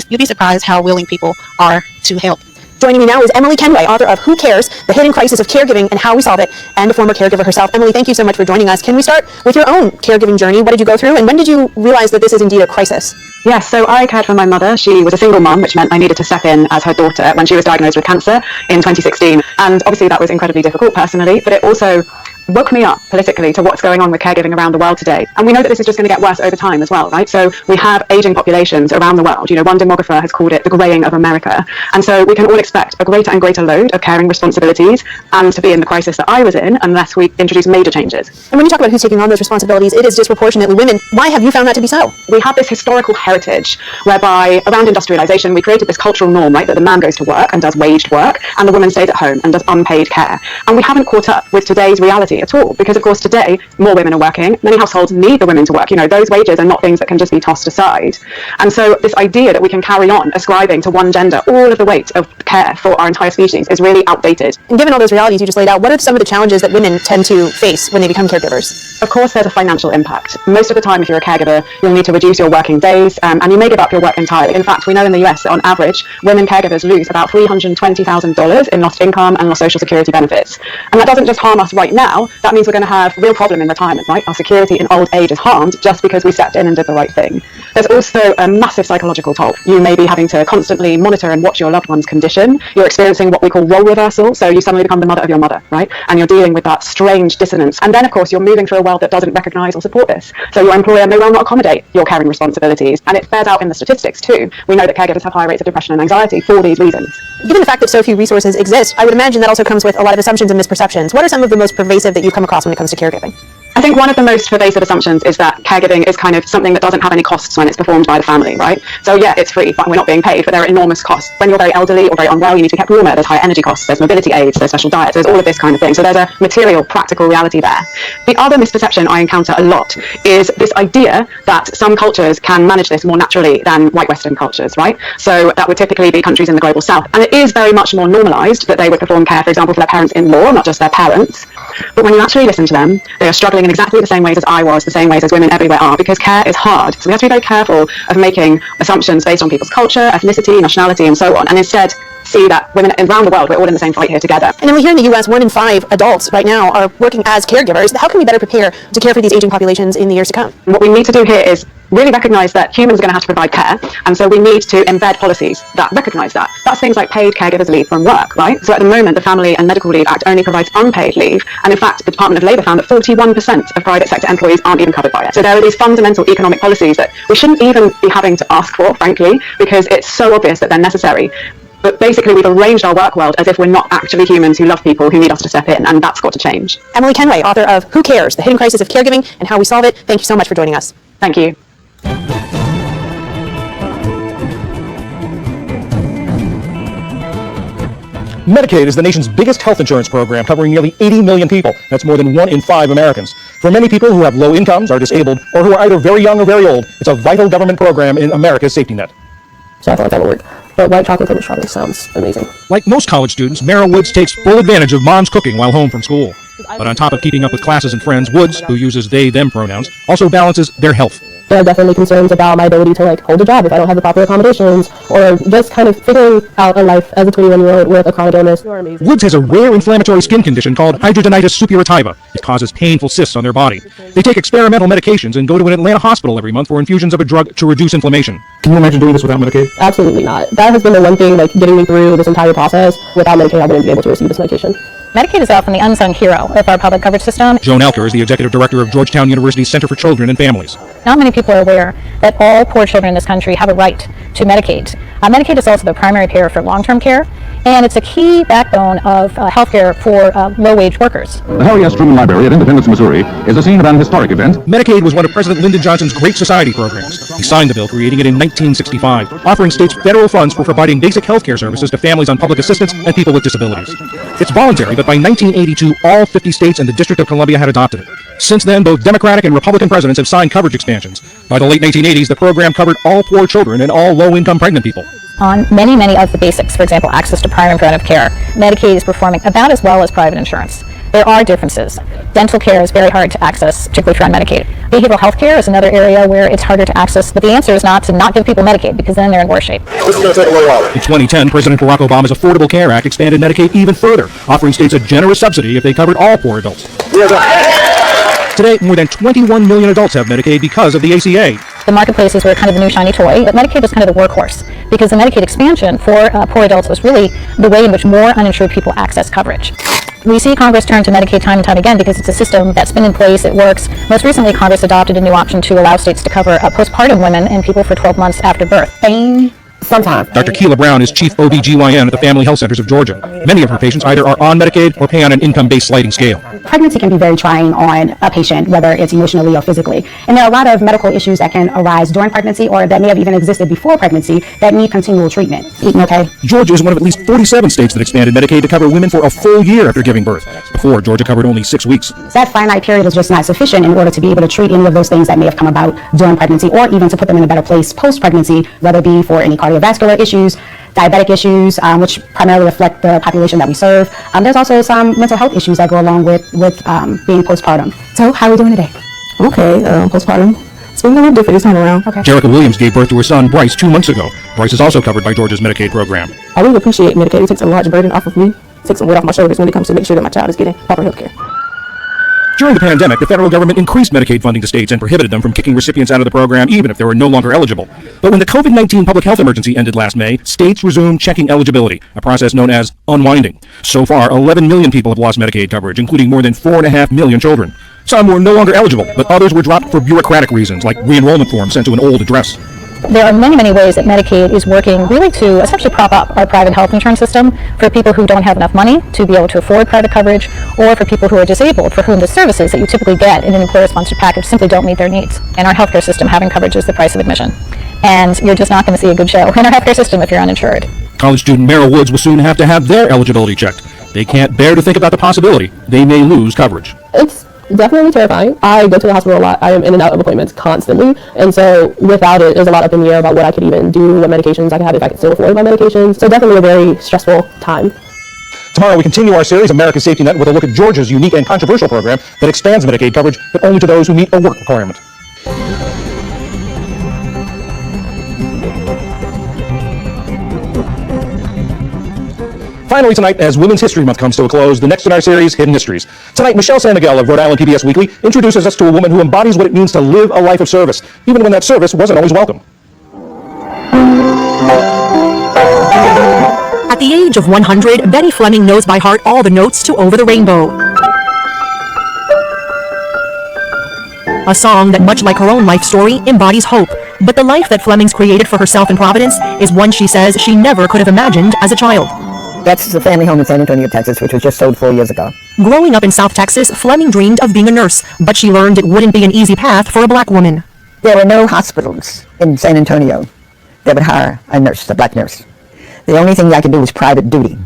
You'll be surprised how willing people are to help. Joining me now is Emily Kenway, author of Who Cares? The Hidden Crisis of Caregiving and How We Solve It, and a former caregiver herself. Emily, thank you so much for joining us. Can we start with your own caregiving journey? What did you go through, and when did you realize that this is indeed a crisis? Yes, so I cared for my mother. She was a single mom, which meant I needed to step in as her daughter when she was diagnosed with cancer in 2016. And obviously that was incredibly difficult personally, but it also woke me up politically to what's going on with caregiving around the world today. And we know that this is just going to get worse over time as well, right? So we have aging populations around the world. One demographer has called it the greying of America. And so we can all expect a greater and greater load of caring responsibilities and to be in the crisis that I was in unless we introduce major changes. And when you talk about who's taking on those responsibilities, it is disproportionately women. Why have you found that to be so? We have this historical heritage whereby around industrialization, we created this cultural norm, right, that the man goes to work and does waged work and the woman stays at home and does unpaid care. And we haven't caught up with today's reality at all, because of course today more women are working. Many households need the women to work. Those wages are not things that can just be tossed aside. And so this idea that we can carry on ascribing to one gender all of the weight of care for our entire species is really outdated. And given all those realities you just laid out, what are some of the challenges that women tend to face when they become caregivers? Of course there's a financial impact. Most of the time if you're a caregiver, you'll need to reduce your working days and you may give up your work entirely. In fact, we know in the US that on average women caregivers lose about $320,000 in lost income and lost social security benefits. And that doesn't just harm us right now, that means we're going to have a real problem in retirement, right? Our security in old age is harmed just because we stepped in and did the right thing. There's also a massive psychological toll. You may be having to constantly monitor and watch your loved one's condition. You're experiencing what we call role reversal, so you suddenly become the mother of your mother, right? And you're dealing with that strange dissonance. And then of course you're moving through a world that doesn't recognize or support this. So your employer may well not accommodate your caring responsibilities, and it bears out in the statistics too. We know that caregivers have high rates of depression and anxiety for these reasons. Given the fact that so few resources exist, I would imagine that also comes with a lot of assumptions and misperceptions. What are some of the most pervasive that you've come across when it comes to caregiving? I think one of the most pervasive assumptions is that caregiving is kind of something that doesn't have any costs when it's performed by the family, right? So yeah, it's free, but we're not being paid, but there are enormous costs. When you're very elderly or very unwell, you need to be kept warmer, there's high energy costs, there's mobility aids, there's special diets, there's all of this kind of thing. So there's a material, practical reality there. The other misperception I encounter a lot is this idea that some cultures can manage this more naturally than white Western cultures, right? So that would typically be countries in the global south. And it is very much more normalized that they would perform care, for example, for their parents-in-law, not just their parents. But when you actually listen to them, they are struggling in exactly the same ways as I was, the same ways as women everywhere are, because care is hard. So we have to be very careful of making assumptions based on people's culture, ethnicity, nationality, and so on, and instead see that women around the world, we're all in the same fight here together. And then we hear in the US, 1 in 5 adults right now are working as caregivers. How can we better prepare to care for these aging populations in the years to come? What we need to do here is really recognize that humans are going to have to provide care, and so we need to embed policies that recognize that. That's things like paid caregivers leave from work, right? So at the moment, the Family and Medical Leave Act only provides unpaid leave, and in fact, the Department of Labour found that 41% of private sector employees aren't even covered by it. So there are these fundamental economic policies that we shouldn't even be having to ask for, frankly, because it's so obvious that they're necessary. But basically, we've arranged our work world as if we're not actually humans who love people who need us to step in, and that's got to change. Emily Kenway, author of Who Cares? The Hidden Crisis of Caregiving and How We Solve It. Thank you so much for joining us. Thank you. Medicaid is the nation's biggest health insurance program, covering nearly 80 million people. That's more than 1 in 5 Americans. For many people who have low incomes, are disabled, or who are either very young or very old, it's a vital government program in America's safety net. So I thought that would work. But white chocolate covered strawberry sounds amazing. Like most college students, Mara Woods takes full advantage of mom's cooking while home from school. But on top of keeping up with classes and friends, Woods, who uses they/them pronouns, also balances their health. There are definitely concerns about my ability to hold a job if I don't have the proper accommodations, or just kind of figuring out a life as a 21-year-old with a chronic illness. Woods has a rare inflammatory skin condition called hidradenitis suppurativa. It causes painful cysts on their body. They take experimental medications and go to an Atlanta hospital every month for infusions of a drug to reduce inflammation. Can you imagine doing this without Medicaid? Absolutely not. That has been the one thing getting me through this entire process. Without Medicaid, I wouldn't be able to receive this medication. Medicaid is often the unsung hero of our public coverage system. Joan Elker is the executive director of Georgetown University's Center for Children and Families. Not many people are aware that all poor children in this country have a right to Medicaid. Medicaid is also the primary payer for long-term care, and it's a key backbone of healthcare for low-wage workers. The Harry S. Truman Library at Independence, Missouri is the scene of an historic event. Medicaid was one of President Lyndon Johnson's Great Society programs. He signed the bill, creating it in 1965, offering states federal funds for providing basic health care services to families on public assistance and people with disabilities. It's voluntary, but by 1982, all 50 states and the District of Columbia had adopted it. Since then, both Democratic and Republican presidents have signed coverage expansions. By the late 1980s, the program covered all poor children and all low-income pregnant people. On many of the basics, for example, access to prior and preventive care, Medicaid is performing about as well as private insurance. There are differences. Dental care is very hard to access, particularly if you're on Medicaid. Behavioral health care is another area where it's harder to access, but the answer is not to not give people Medicaid, because then they're in worse shape. This is going to take a little while. In 2010, President Barack Obama's Affordable Care Act expanded Medicaid even further, offering states a generous subsidy if they covered all poor adults. Today, more than 21 million adults have Medicaid because of the ACA. The marketplaces were kind of the new shiny toy, but Medicaid was kind of the workhorse, because the Medicaid expansion for poor adults was really the way in which more uninsured people access coverage. We see Congress turn to Medicaid time and time again because it's a system that's been in place, it works. Most recently, Congress adopted a new option to allow states to cover postpartum women and people for 12 months after birth. Sometimes. Dr. Keela Brown is Chief OB/GYN at the Family Health Centers of Georgia. Many of her patients either are on Medicaid or pay on an income-based sliding scale. Pregnancy can be very trying on a patient, whether it's emotionally or physically. And there are a lot of medical issues that can arise during pregnancy or that may have even existed before pregnancy that need continual treatment. Okay? Georgia is one of at least 47 states that expanded Medicaid to cover women for a full year after giving birth. Before, Georgia covered only 6 weeks. That finite period is just not sufficient in order to be able to treat any of those things that may have come about during pregnancy, or even to put them in a better place post-pregnancy, whether it be for any cardiovascular issues, diabetic issues, which primarily reflect the population that we serve. There's also some mental health issues that go along with being postpartum. So how are we doing today? Okay, postpartum. It's been a little different this time around. Okay. Jerica Williams gave birth to her son, Bryce, 2 months ago. Bryce is also covered by Georgia's Medicaid program. I really appreciate Medicaid. It takes a large burden off of me. It takes some weight off my shoulders when it comes to make sure that my child is getting proper health care. During the pandemic, the federal government increased Medicaid funding to states and prohibited them from kicking recipients out of the program even if they were no longer eligible. But when the COVID-19 public health emergency ended last May, states resumed checking eligibility, a process known as unwinding. So far, 11 million people have lost Medicaid coverage, including more than 4.5 million children. Some were no longer eligible, but others were dropped for bureaucratic reasons, like re-enrollment forms sent to an old address. There are many ways that Medicaid is working really to essentially prop up our private health insurance system for people who don't have enough money to be able to afford private coverage, or for people who are disabled for whom the services that you typically get in an employer-sponsored package simply don't meet their needs. In our healthcare system, having coverage is the price of admission. And you're just not going to see a good show in our healthcare system if you're uninsured. College student Mara Woods will soon have to have their eligibility checked. They can't bear to think about the possibility they may lose coverage. It's definitely terrifying. I go to the hospital a lot. I am in and out of appointments constantly. And so without it, there's a lot up in the air about what I could even do, what medications I could have, if I could still afford my medications. So definitely a very stressful time. Tomorrow we continue our series, America's Safety Net, with a look at Georgia's unique and controversial program that expands Medicaid coverage, but only to those who meet a work requirement. Finally tonight, as Women's History Month comes to a close, the next in our series, Hidden Histories. Tonight, Michelle San Miguel of Rhode Island PBS Weekly introduces us to a woman who embodies what it means to live a life of service, even when that service wasn't always welcome. At the age of 100, Betty Fleming knows by heart all the notes to Over the Rainbow. A song that, much like her own life story, embodies hope. But the life that Fleming's created for herself in Providence is one she says she never could have imagined as a child. That's the family home in San Antonio, Texas, which was just sold 4 years ago. Growing up in South Texas, Fleming dreamed of being a nurse, but she learned it wouldn't be an easy path for a black woman. There were no hospitals in San Antonio that would hire a nurse, a black nurse. The only thing I could do was private duty.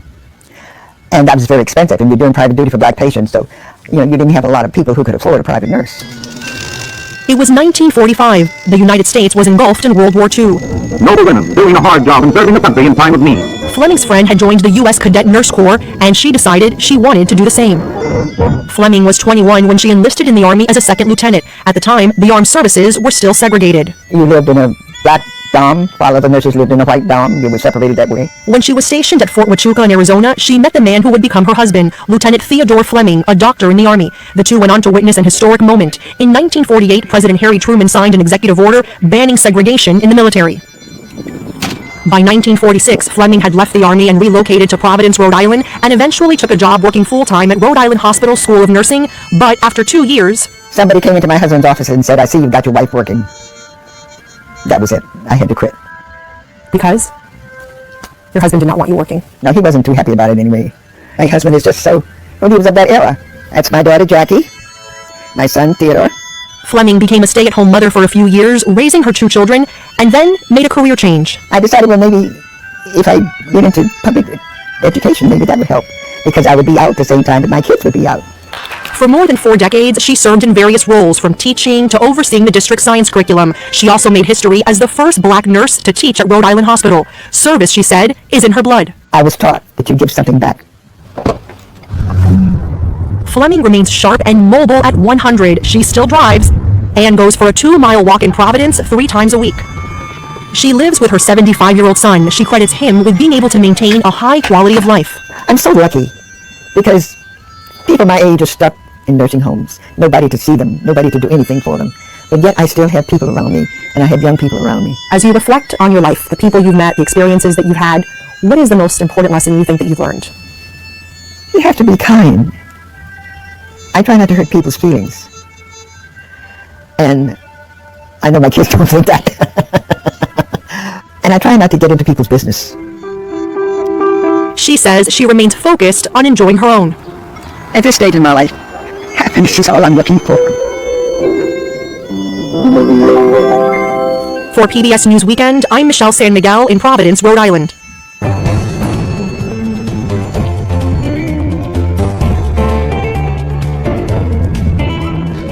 And that was very expensive, and you're doing private duty for black patients, so you didn't have a lot of people who could afford a private nurse. It was 1945. The United States was engulfed in World War II. Noble women doing a hard job and serving the country in time of need. Fleming's friend had joined the U.S. Cadet Nurse Corps, and she decided she wanted to do the same. Fleming was 21 when she enlisted in the Army as a second lieutenant. At the time, the armed services were still segregated. You lived in a black dom, while other nurses lived in a white dom. You were separated that way. When she was stationed at Fort Huachuca in Arizona, she met the man who would become her husband, Lieutenant Theodore Fleming, a doctor in the Army. The two went on to witness an historic moment. In 1948, President Harry Truman signed an executive order banning segregation in the military. By 1946, Fleming had left the Army and relocated to Providence, Rhode Island, and eventually took a job working full-time at Rhode Island Hospital School of Nursing. But after 2 years... Somebody came into my husband's office and said, "I see you've got your wife working." That was it. I had to quit. Because? Your husband did not want you working? No, he wasn't too happy about it anyway. My husband is just so... Well, he was of that era. That's my daughter, Jackie. My son, Theodore. Fleming became a stay-at-home mother for a few years, raising her 2 children, and then made a career change. I decided, well, maybe if I get into public education, maybe that would help. Because I would be out at the same time that my kids would be out. For more than 4 decades, she served in various roles, from teaching to overseeing the district science curriculum. She also made history as the first black nurse to teach at Rhode Island Hospital. Service, she said, is in her blood. I was taught that you give something back. Fleming remains sharp and mobile at 100. She still drives and goes for a 2-mile walk in Providence 3 times a week. She lives with her 75-year-old son. She credits him with being able to maintain a high quality of life. I'm so lucky because people my age are stuck in nursing homes. Nobody to see them, nobody to do anything for them. But yet I still have people around me, and I have young people around me. As you reflect on your life, the people you've met, the experiences that you've had, what is the most important lesson you think that you've learned? You have to be kind. I try not to hurt people's feelings. And I know my kids don't think that. And I try not to get into people's business. She says she remains focused on enjoying her own. At this stage in my life, happiness is all I'm looking for. For PBS News Weekend, I'm Michelle San Miguel in Providence, Rhode Island.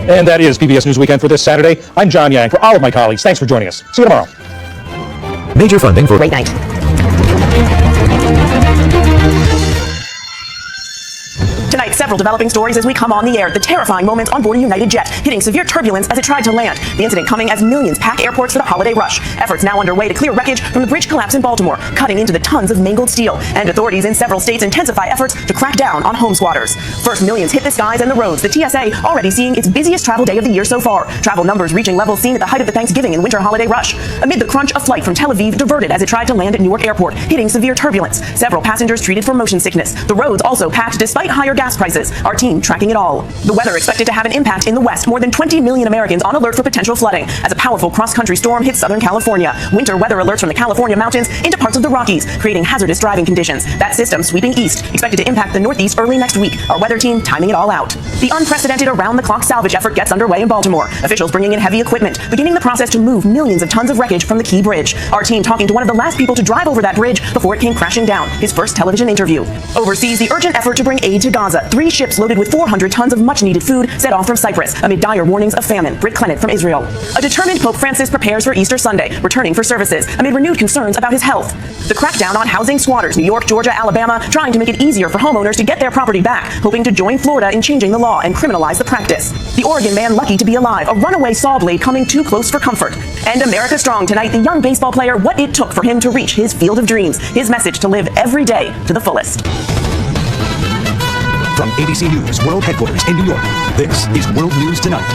And that is PBS News Weekend for this Saturday. I'm John Yang. For all of my colleagues, thanks for joining us. See you tomorrow. Major funding for Great night. Tonight, several developing stories as we come on the air. The terrifying moments on board a United jet, hitting severe turbulence as it tried to land. The incident coming as millions pack airports for the holiday rush. Efforts now underway to clear wreckage from the bridge collapse in Baltimore, cutting into the tons of mangled steel. And authorities in several states intensify efforts to crack down on home squatters. First, millions hit the skies and the roads. The TSA already seeing its busiest travel day of the year so far. Travel numbers reaching levels seen at the height of the Thanksgiving and winter holiday rush. Amid the crunch, a flight from Tel Aviv diverted as it tried to land at Newark Airport, hitting severe turbulence. Several passengers treated for motion sickness. The roads also packed despite higher gas prices. Our team tracking it all. The weather expected to have an impact in the West. More than 20 million Americans on alert for potential flooding as a powerful cross-country storm hits Southern California. Winter weather alerts from the California mountains into parts of the Rockies, creating hazardous driving conditions. That system sweeping east, expected to impact the Northeast early next week. Our weather team timing it all out. The unprecedented around-the-clock salvage effort gets underway in Baltimore. Officials bringing in heavy equipment, beginning the process to move millions of tons of wreckage from the Key Bridge. Our team talking to one of the last people to drive over that bridge before it came crashing down. His first television interview. Oversees the urgent effort to bring aid to Gaza. Gaza, 3 ships loaded with 400 tons of much-needed food set off from Cyprus amid dire warnings of famine. Britt Clennett from Israel. A determined Pope Francis prepares for Easter Sunday, returning for services amid renewed concerns about his health. The crackdown on housing squatters, New York, Georgia, Alabama, trying to make it easier for homeowners to get their property back, hoping to join Florida in changing the law and criminalize the practice. The Oregon man lucky to be alive, a runaway saw blade coming too close for comfort. And America Strong tonight, the young baseball player, what it took for him to reach his field of dreams, his message to live every day to the fullest. From ABC News World Headquarters in New York, this is World News Tonight.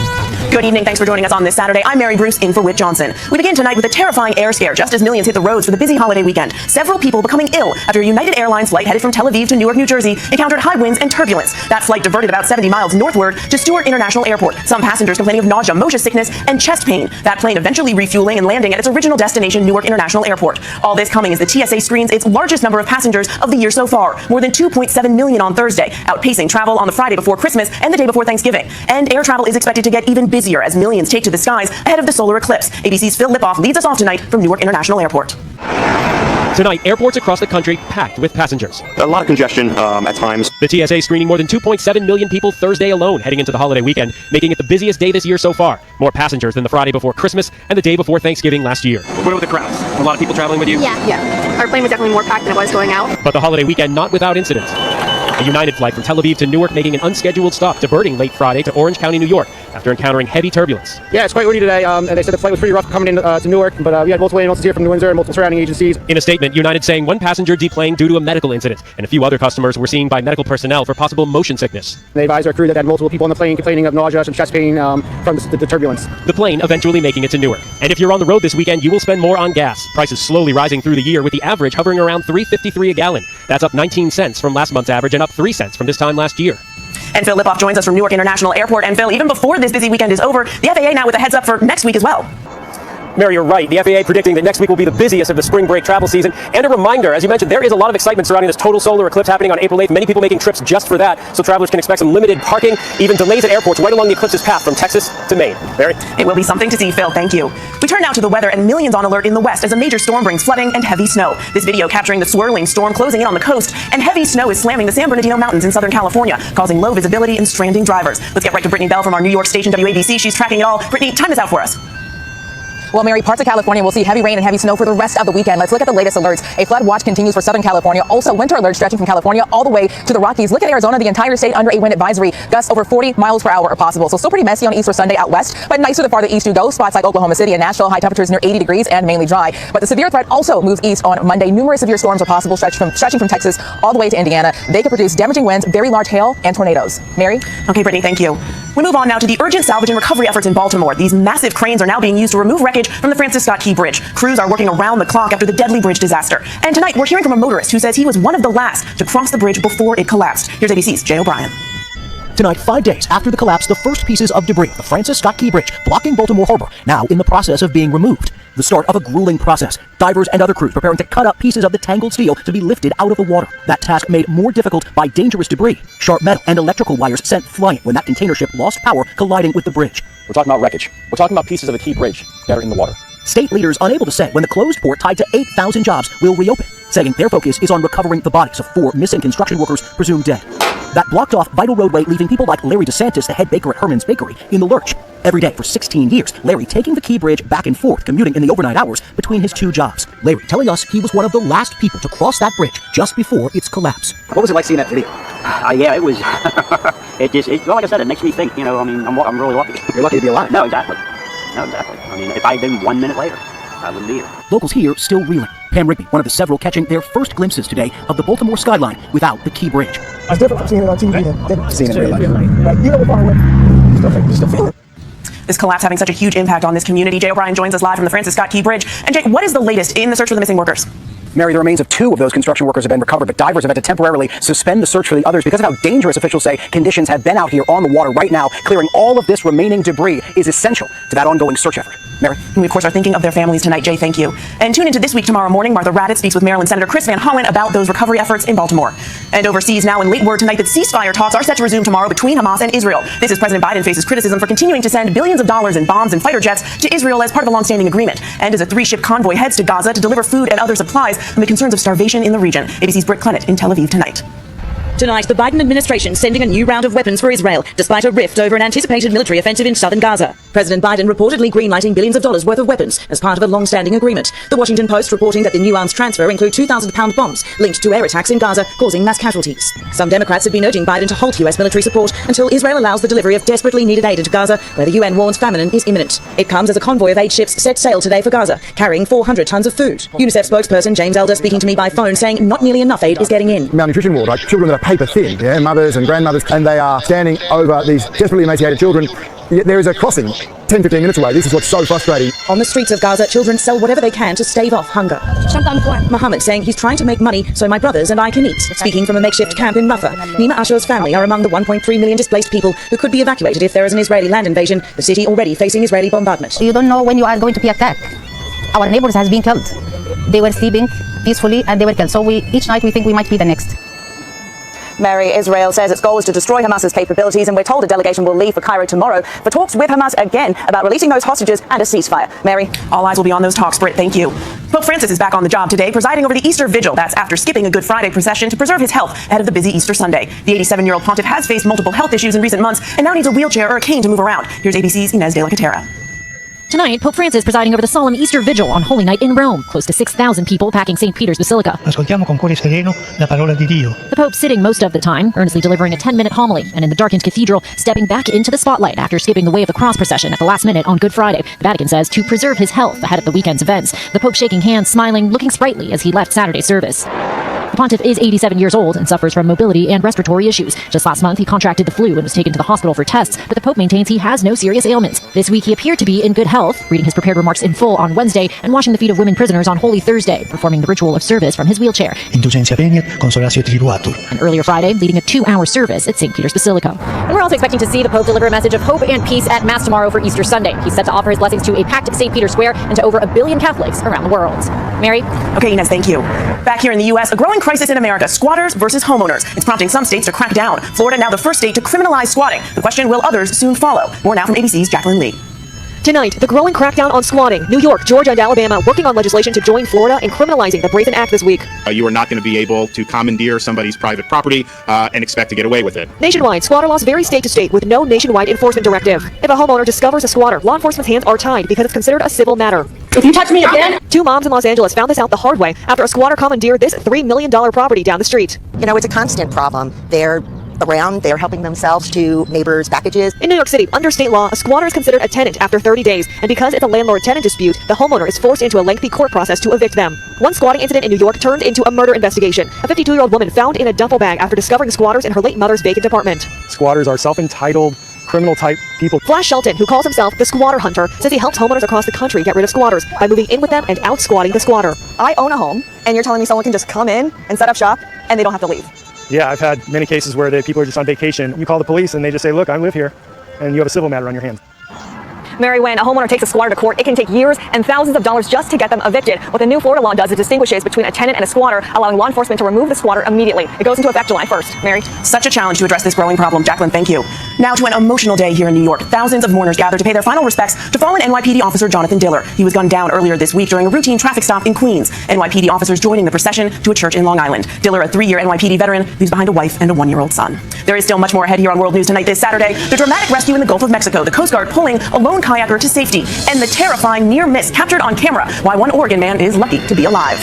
Good evening. Thanks for joining us on this Saturday. I'm Mary Bruce, in for Whit Johnson. We begin tonight with a terrifying air scare just as millions hit the roads for the busy holiday weekend. Several people becoming ill after a United Airlines flight headed from Tel Aviv to Newark, New Jersey encountered high winds and turbulence. That flight diverted about 70 miles northward to Stewart International Airport. Some passengers complaining of nausea, motion sickness, and chest pain. That plane eventually refueling and landing at its original destination, Newark International Airport. All this coming as the TSA screens its largest number of passengers of the year so far, more than 2.7 million on Thursday, outpacing travel on the Friday before Christmas and the day before Thanksgiving. And air travel is expected to get even busier as millions take to the skies ahead of the solar eclipse. ABC's Phil Lipoff leads us off tonight from Newark International Airport. Tonight, airports across the country packed with passengers. A lot of congestion at times. The TSA screening more than 2.7 million people Thursday alone heading into the holiday weekend, making it the busiest day this year so far. More passengers than the Friday before Christmas and the day before Thanksgiving last year. What about the crowds? A lot of people traveling with you? Yeah. Our plane was definitely more packed than it was going out. But the holiday weekend not without incidents. A United flight from Tel Aviv to Newark making an unscheduled stop, diverting late Friday to Orange County, New York, after encountering heavy turbulence. Yeah, it's quite windy today, and they said the flight was pretty rough coming in to Newark, but we had multiple announcements here from New Windsor and multiple surrounding agencies. In a statement, United saying one passenger deplaned due to a medical incident, and a few other customers were seen by medical personnel for possible motion sickness. They advised our crew that had multiple people on the plane complaining of nausea and chest pain from the turbulence. The plane eventually making it to Newark. And if you're on the road this weekend, you will spend more on gas. Prices slowly rising through the year, with the average hovering around $3.53 a gallon. That's up 19 cents from last month's average and up 3 cents from this time last year. And Phil Lipoff joins us from Newark International Airport. And Phil, even before this busy weekend is over, the FAA now with a heads up for next week as well. Mary, you're right. The FAA predicting that next week will be the busiest of the spring break travel season. And a reminder, as you mentioned, there is a lot of excitement surrounding this total solar eclipse happening on April 8th. Many people making trips just for that. So travelers can expect some limited parking, even delays at airports right along the eclipse's path from Texas to Maine. Mary? It will be something to see, Phil. Thank you. We turn now to the weather, and millions on alert in the west as a major storm brings flooding and heavy snow. This video capturing the swirling storm closing in on the coast, and heavy snow is slamming the San Bernardino Mountains in Southern California, causing low visibility and stranding drivers. Let's get right to Brittany Bell from our New York station, WABC. She's tracking it all. Brittany, time this out for us. Well, Mary, parts of California will see heavy rain and heavy snow for the rest of the weekend. Let's look at the latest alerts. A flood watch continues for Southern California. Also, winter alert stretching from California all the way to the Rockies. Look at Arizona, the entire state under a wind advisory. Gusts over 40 miles per hour are possible. So still pretty messy on Easter Sunday out west, but nicer the farther east you go. Spots like Oklahoma City and Nashville, high temperatures near 80 degrees and mainly dry. But the severe threat also moves east on Monday. Numerous severe storms are possible, stretching from Texas all the way to Indiana. They could produce damaging winds, very large hail, and tornadoes. Mary? Okay, Brittany, thank you. We move on now to the urgent salvage and recovery efforts in Baltimore. These massive cranes are now being used to remove wreckage from the Francis Scott Key Bridge. Crews are working around the clock after the deadly bridge disaster. And tonight, we're hearing from a motorist who says he was one of the last to cross the bridge before it collapsed. Here's ABC's Jay O'Brien. Tonight, 5 days after the collapse, the first pieces of debris of the Francis Scott Key Bridge blocking Baltimore Harbor now in the process of being removed. The start of a grueling process. Divers and other crews preparing to cut up pieces of the tangled steel to be lifted out of the water. That task made more difficult by dangerous debris. Sharp metal and electrical wires sent flying when that container ship lost power colliding with the bridge. We're talking about wreckage. We're talking about pieces of the Key Bridge that are in the water. State leaders unable to say when the closed port tied to 8,000 jobs will reopen, saying their focus is on recovering the bodies of 4 missing construction workers presumed dead. That blocked off vital roadway, leaving people like Larry DeSantis, the head baker at Herman's Bakery, in the lurch. Every day for 16 years, Larry taking the Key Bridge back and forth, commuting in the overnight hours between his 2 jobs. Larry telling us he was one of the last people to cross that bridge just before its collapse. What was it like seeing that video? Yeah, it was, well, like I said, it makes me think, you know, I mean, I'm really lucky. You're lucky to be alive. No, exactly. I mean, if I had been 1 minute later, I wouldn't be here. Locals here still reeling. Pam Rigby, one of the several catching their first glimpses today of the Baltimore skyline without the Key Bridge. It's different from seeing it on TV than seeing it in real life. Right? You know we're far away. You still feel it. This collapse having such a huge impact on this community. Jay O'Brien joins us live from the Francis Scott Key Bridge. And Jay, what is the latest in the search for the missing workers? Mary, the remains of 2 of those construction workers have been recovered, but divers have had to temporarily suspend the search for the others because of how dangerous officials say conditions have been out here on the water right now. Clearing all of this remaining debris is essential to that ongoing search effort. Mary? We, of course, are thinking of their families tonight. Jay, thank you. And tune into This Week tomorrow morning. Martha Raddatz speaks with Maryland Senator Chris Van Hollen about those recovery efforts in Baltimore. And overseas now, in late word tonight that ceasefire talks are set to resume tomorrow between Hamas and Israel. This is President Biden faces criticism for continuing to send billions of dollars in bombs and fighter jets to Israel as part of a long-standing agreement. And as a 3-ship convoy heads to Gaza to deliver food and other supplies amid concerns of starvation in the region. ABC's Britt Clennett in Tel Aviv tonight. Tonight, the Biden administration sending a new round of weapons for Israel, despite a rift over an anticipated military offensive in southern Gaza. President Biden reportedly greenlighting billions of dollars worth of weapons as part of a long-standing agreement. The Washington Post reporting that the new arms transfer include 2,000-pound bombs linked to air attacks in Gaza, causing mass casualties. Some Democrats have been urging Biden to halt U.S. military support until Israel allows the delivery of desperately needed aid into Gaza, where the UN warns famine is imminent. It comes as a convoy of aid ships set sail today for Gaza, carrying 400 tons of food. UNICEF spokesperson James Elder speaking to me by phone saying not nearly enough aid is getting in. Malnutrition ward, like children that are paper thin, mothers and grandmothers, and they are standing over these desperately emaciated children. Yet there is a crossing 10-15 minutes away. This is what's so frustrating. On the streets of Gaza, children sell whatever they can to stave off hunger. Mohammed saying he's trying to make money so my brothers and I can eat. Speaking from a makeshift camp in Rafah, Nima Ashour's family are among the 1.3 million displaced people who could be evacuated if there is an Israeli land invasion, the city already facing Israeli bombardment. You don't know when you are going to be attacked. Our neighbors has been killed. They were sleeping peacefully and they were killed. So each night we think we might be the next. Mary, Israel says its goal is to destroy Hamas's capabilities, and we're told a delegation will leave for Cairo tomorrow for talks with Hamas again about releasing those hostages and a ceasefire. Mary? All eyes will be on those talks, Britt. Thank you. Pope Francis is back on the job today, presiding over the Easter Vigil. That's after skipping a Good Friday procession to preserve his health ahead of the busy Easter Sunday. The 87-year-old pontiff has faced multiple health issues in recent months and now needs a wheelchair or a cane to move around. Here's ABC's Inez de la Catera. Tonight, Pope Francis presiding over the solemn Easter Vigil on Holy Night in Rome. Close to 6,000 people packing St. Peter's Basilica. Ascoltiamo con cuore sereno la parola di Dio. The Pope sitting most of the time, earnestly delivering a 10-minute homily, and in the darkened cathedral, stepping back into the spotlight after skipping the Way of the Cross procession at the last minute on Good Friday. The Vatican says to preserve his health ahead of the weekend's events. The Pope shaking hands, smiling, looking sprightly as he left Saturday's service. The pontiff is 87 years old and suffers from mobility and respiratory issues. Just last month, he contracted the flu and was taken to the hospital for tests, but the Pope maintains he has no serious ailments. This week, he appeared to be in good health, reading his prepared remarks in full on Wednesday and washing the feet of women prisoners on Holy Thursday, performing the ritual of service from his wheelchair. Indulgentia veniet, consolatio tribuatur. And earlier Friday, leading a 2-hour service at St. Peter's Basilica. And we're also expecting to see the Pope deliver a message of hope and peace at Mass tomorrow for Easter Sunday. He's set to offer his blessings to a packed St. Peter's Square and to over 1 billion Catholics around the world. Mary? Okay, Inez, thank you. Back here in the U.S., a growing crisis in America. Squatters versus homeowners. It's prompting some states to crack down. Florida now the first state to criminalize squatting. The question, will others soon follow? More now from ABC's Jacqueline Lee. Tonight, the growing crackdown on squatting. New York, Georgia, and Alabama working on legislation to join Florida in criminalizing the Brazen Act this week. You are not going to be able to commandeer somebody's private property and expect to get away with it. Nationwide, squatter laws vary state to state with no nationwide enforcement directive. If a homeowner discovers a squatter, law enforcement's hands are tied because it's considered a civil matter. If you touch me again! 2 moms in Los Angeles found this out the hard way after a squatter commandeered this $3 million property down the street. You know, it's a constant problem. They're around, they're helping themselves to neighbors' packages. In New York City, under state law, a squatter is considered a tenant after 30 days, and because it's a landlord-tenant dispute, the homeowner is forced into a lengthy court process to evict them. One squatting incident in New York turned into a murder investigation. A 52-year-old woman found in a duffel bag after discovering squatters in her late mother's vacant apartment. Squatters are self-entitled, criminal-type people. Flash Shelton, who calls himself the squatter hunter, says he helps homeowners across the country get rid of squatters by moving in with them and out-squatting the squatter. I own a home, and you're telling me someone can just come in and set up shop, and they don't have to leave? Yeah, I've had many cases where people are just on vacation. You call the police and they just say, look, I live here, and you have a civil matter on your hands. Mary, when a homeowner takes a squatter to court, it can take years and thousands of dollars just to get them evicted. What the new Florida law does is distinguishes between a tenant and a squatter, allowing law enforcement to remove the squatter immediately. It goes into effect July 1st. Mary? Such a challenge to address this growing problem. Jacqueline, thank you. Now to an emotional day here in New York. Thousands of mourners gathered to pay their final respects to fallen NYPD officer Jonathan Diller. He was gunned down earlier this week during a routine traffic stop in Queens. NYPD officers joining the procession to a church in Long Island. Diller, a 3-year NYPD veteran, leaves behind a wife and a 1-year-old son. There is still much more ahead here on World News Tonight this Saturday. The dramatic rescue in the Gulf of Mexico. The Coast Guard pulling a lone kayaker to safety. And the terrifying near miss captured on camera. Why one Oregon man is lucky to be alive.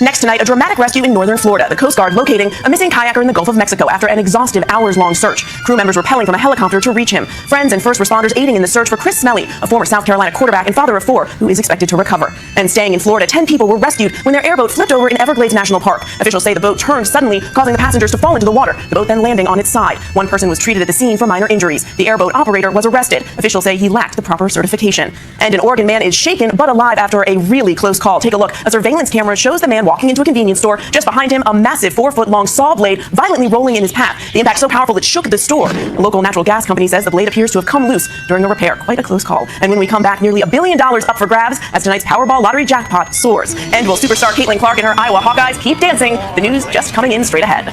Next tonight, a dramatic rescue in northern Florida. The Coast Guard locating a missing kayaker in the Gulf of Mexico after an exhaustive hours-long search. Crew members rappelling from a helicopter to reach him. Friends and first responders aiding in the search for Chris Smelly, a former South Carolina quarterback and father of 4, who is expected to recover. And staying in Florida, 10 people were rescued when their airboat flipped over in Everglades National Park. Officials say the boat turned suddenly, causing the passengers to fall into the water, the boat then landing on its side. One person was treated at the scene for minor injuries. The airboat operator was arrested. Officials say he lacked the proper certification. And an Oregon man is shaken but alive after a really close call. Take a look. A surveillance camera shows the man walking into a convenience store. Just behind him, a massive 4-foot-long saw blade violently rolling in his path. The impact so powerful it shook the store. A local natural gas company says the blade appears to have come loose during a repair. Quite a close call. And when we come back, nearly $1 billion up for grabs as tonight's Powerball lottery jackpot soars. And will superstar Caitlin Clark and her Iowa Hawkeyes keep dancing? The news just coming in straight ahead.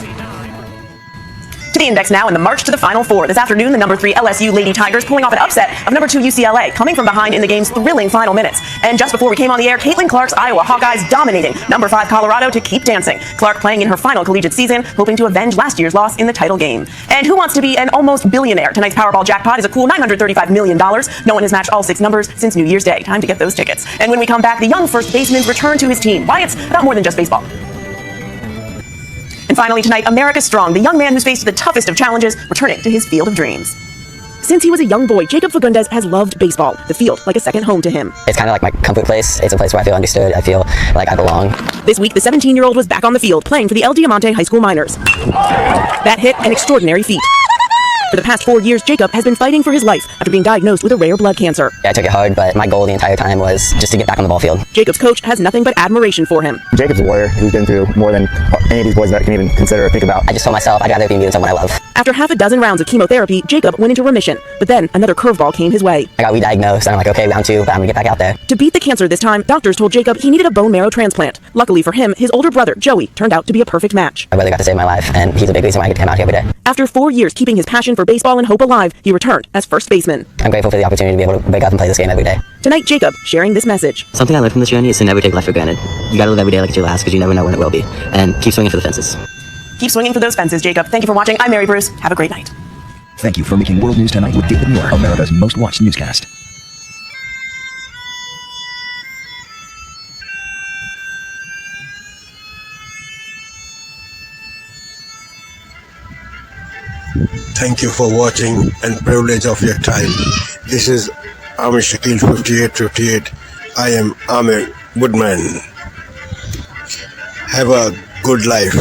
the index now in the march to the Final Four. This afternoon, the number 3 LSU Lady Tigers pulling off an upset of number 2 UCLA, coming from behind in the game's thrilling final minutes. And just before we came on the air, Caitlin Clark's Iowa Hawkeyes dominating number 5 Colorado to keep dancing. Clark playing in her final collegiate season, hoping to avenge last year's loss in the title game. And who wants to be an almost billionaire? Tonight's Powerball jackpot is a cool $935 million. No one has matched all 6 numbers since New Year's Day. Time to get those tickets. And when we come back, the young first baseman's return to his team. Why it's about more than just baseball. And finally tonight, America Strong, the young man who's faced the toughest of challenges, returning to his field of dreams. Since he was a young boy, Jacob Fagundes has loved baseball, the field like a second home to him. It's kind of like my comfort place. It's a place where I feel understood. I feel like I belong. This week, the 17-year-old was back on the field playing for the El Diamante High School Miners. That hit an extraordinary feat. For the past 4 years, Jacob has been fighting for his life after being diagnosed with a rare blood cancer. Yeah, I took it hard, but my goal the entire time was just to get back on the ball field. Jacob's coach has nothing but admiration for him. Jacob's a warrior who's been through more than any of these boys that I can even consider or think about. I just told myself I'd rather be with someone I love. After half a dozen rounds of chemotherapy, Jacob went into remission. But then another curveball came his way. I got re-diagnosed, and I'm like, okay, round 2, but I'm gonna get back out there. To beat the cancer this time, doctors told Jacob he needed a bone marrow transplant. Luckily for him, his older brother, Joey, turned out to be a perfect match. My brother got to save my life, and he's a big reason why I get to come out here every day. After 4 years keeping his passion for baseball and hope alive, he returned as first baseman. I'm grateful for the opportunity to be able to wake up and play this game every day. Tonight, Jacob sharing this message. Something I learned from this journey is to never take life for granted. You gotta live every day like it's your last, because you never know when it will be. And keep swinging for the fences. Keep swinging for those fences, Jacob. Thank you for watching. I'm Mary Bruce. Have a great night. Thank you for making World News Tonight with David Moore, America's most watched newscast. Thank you for watching and privilege of your time. This is Amir Shakil 5858. I am Amir Woodman. Have a good life.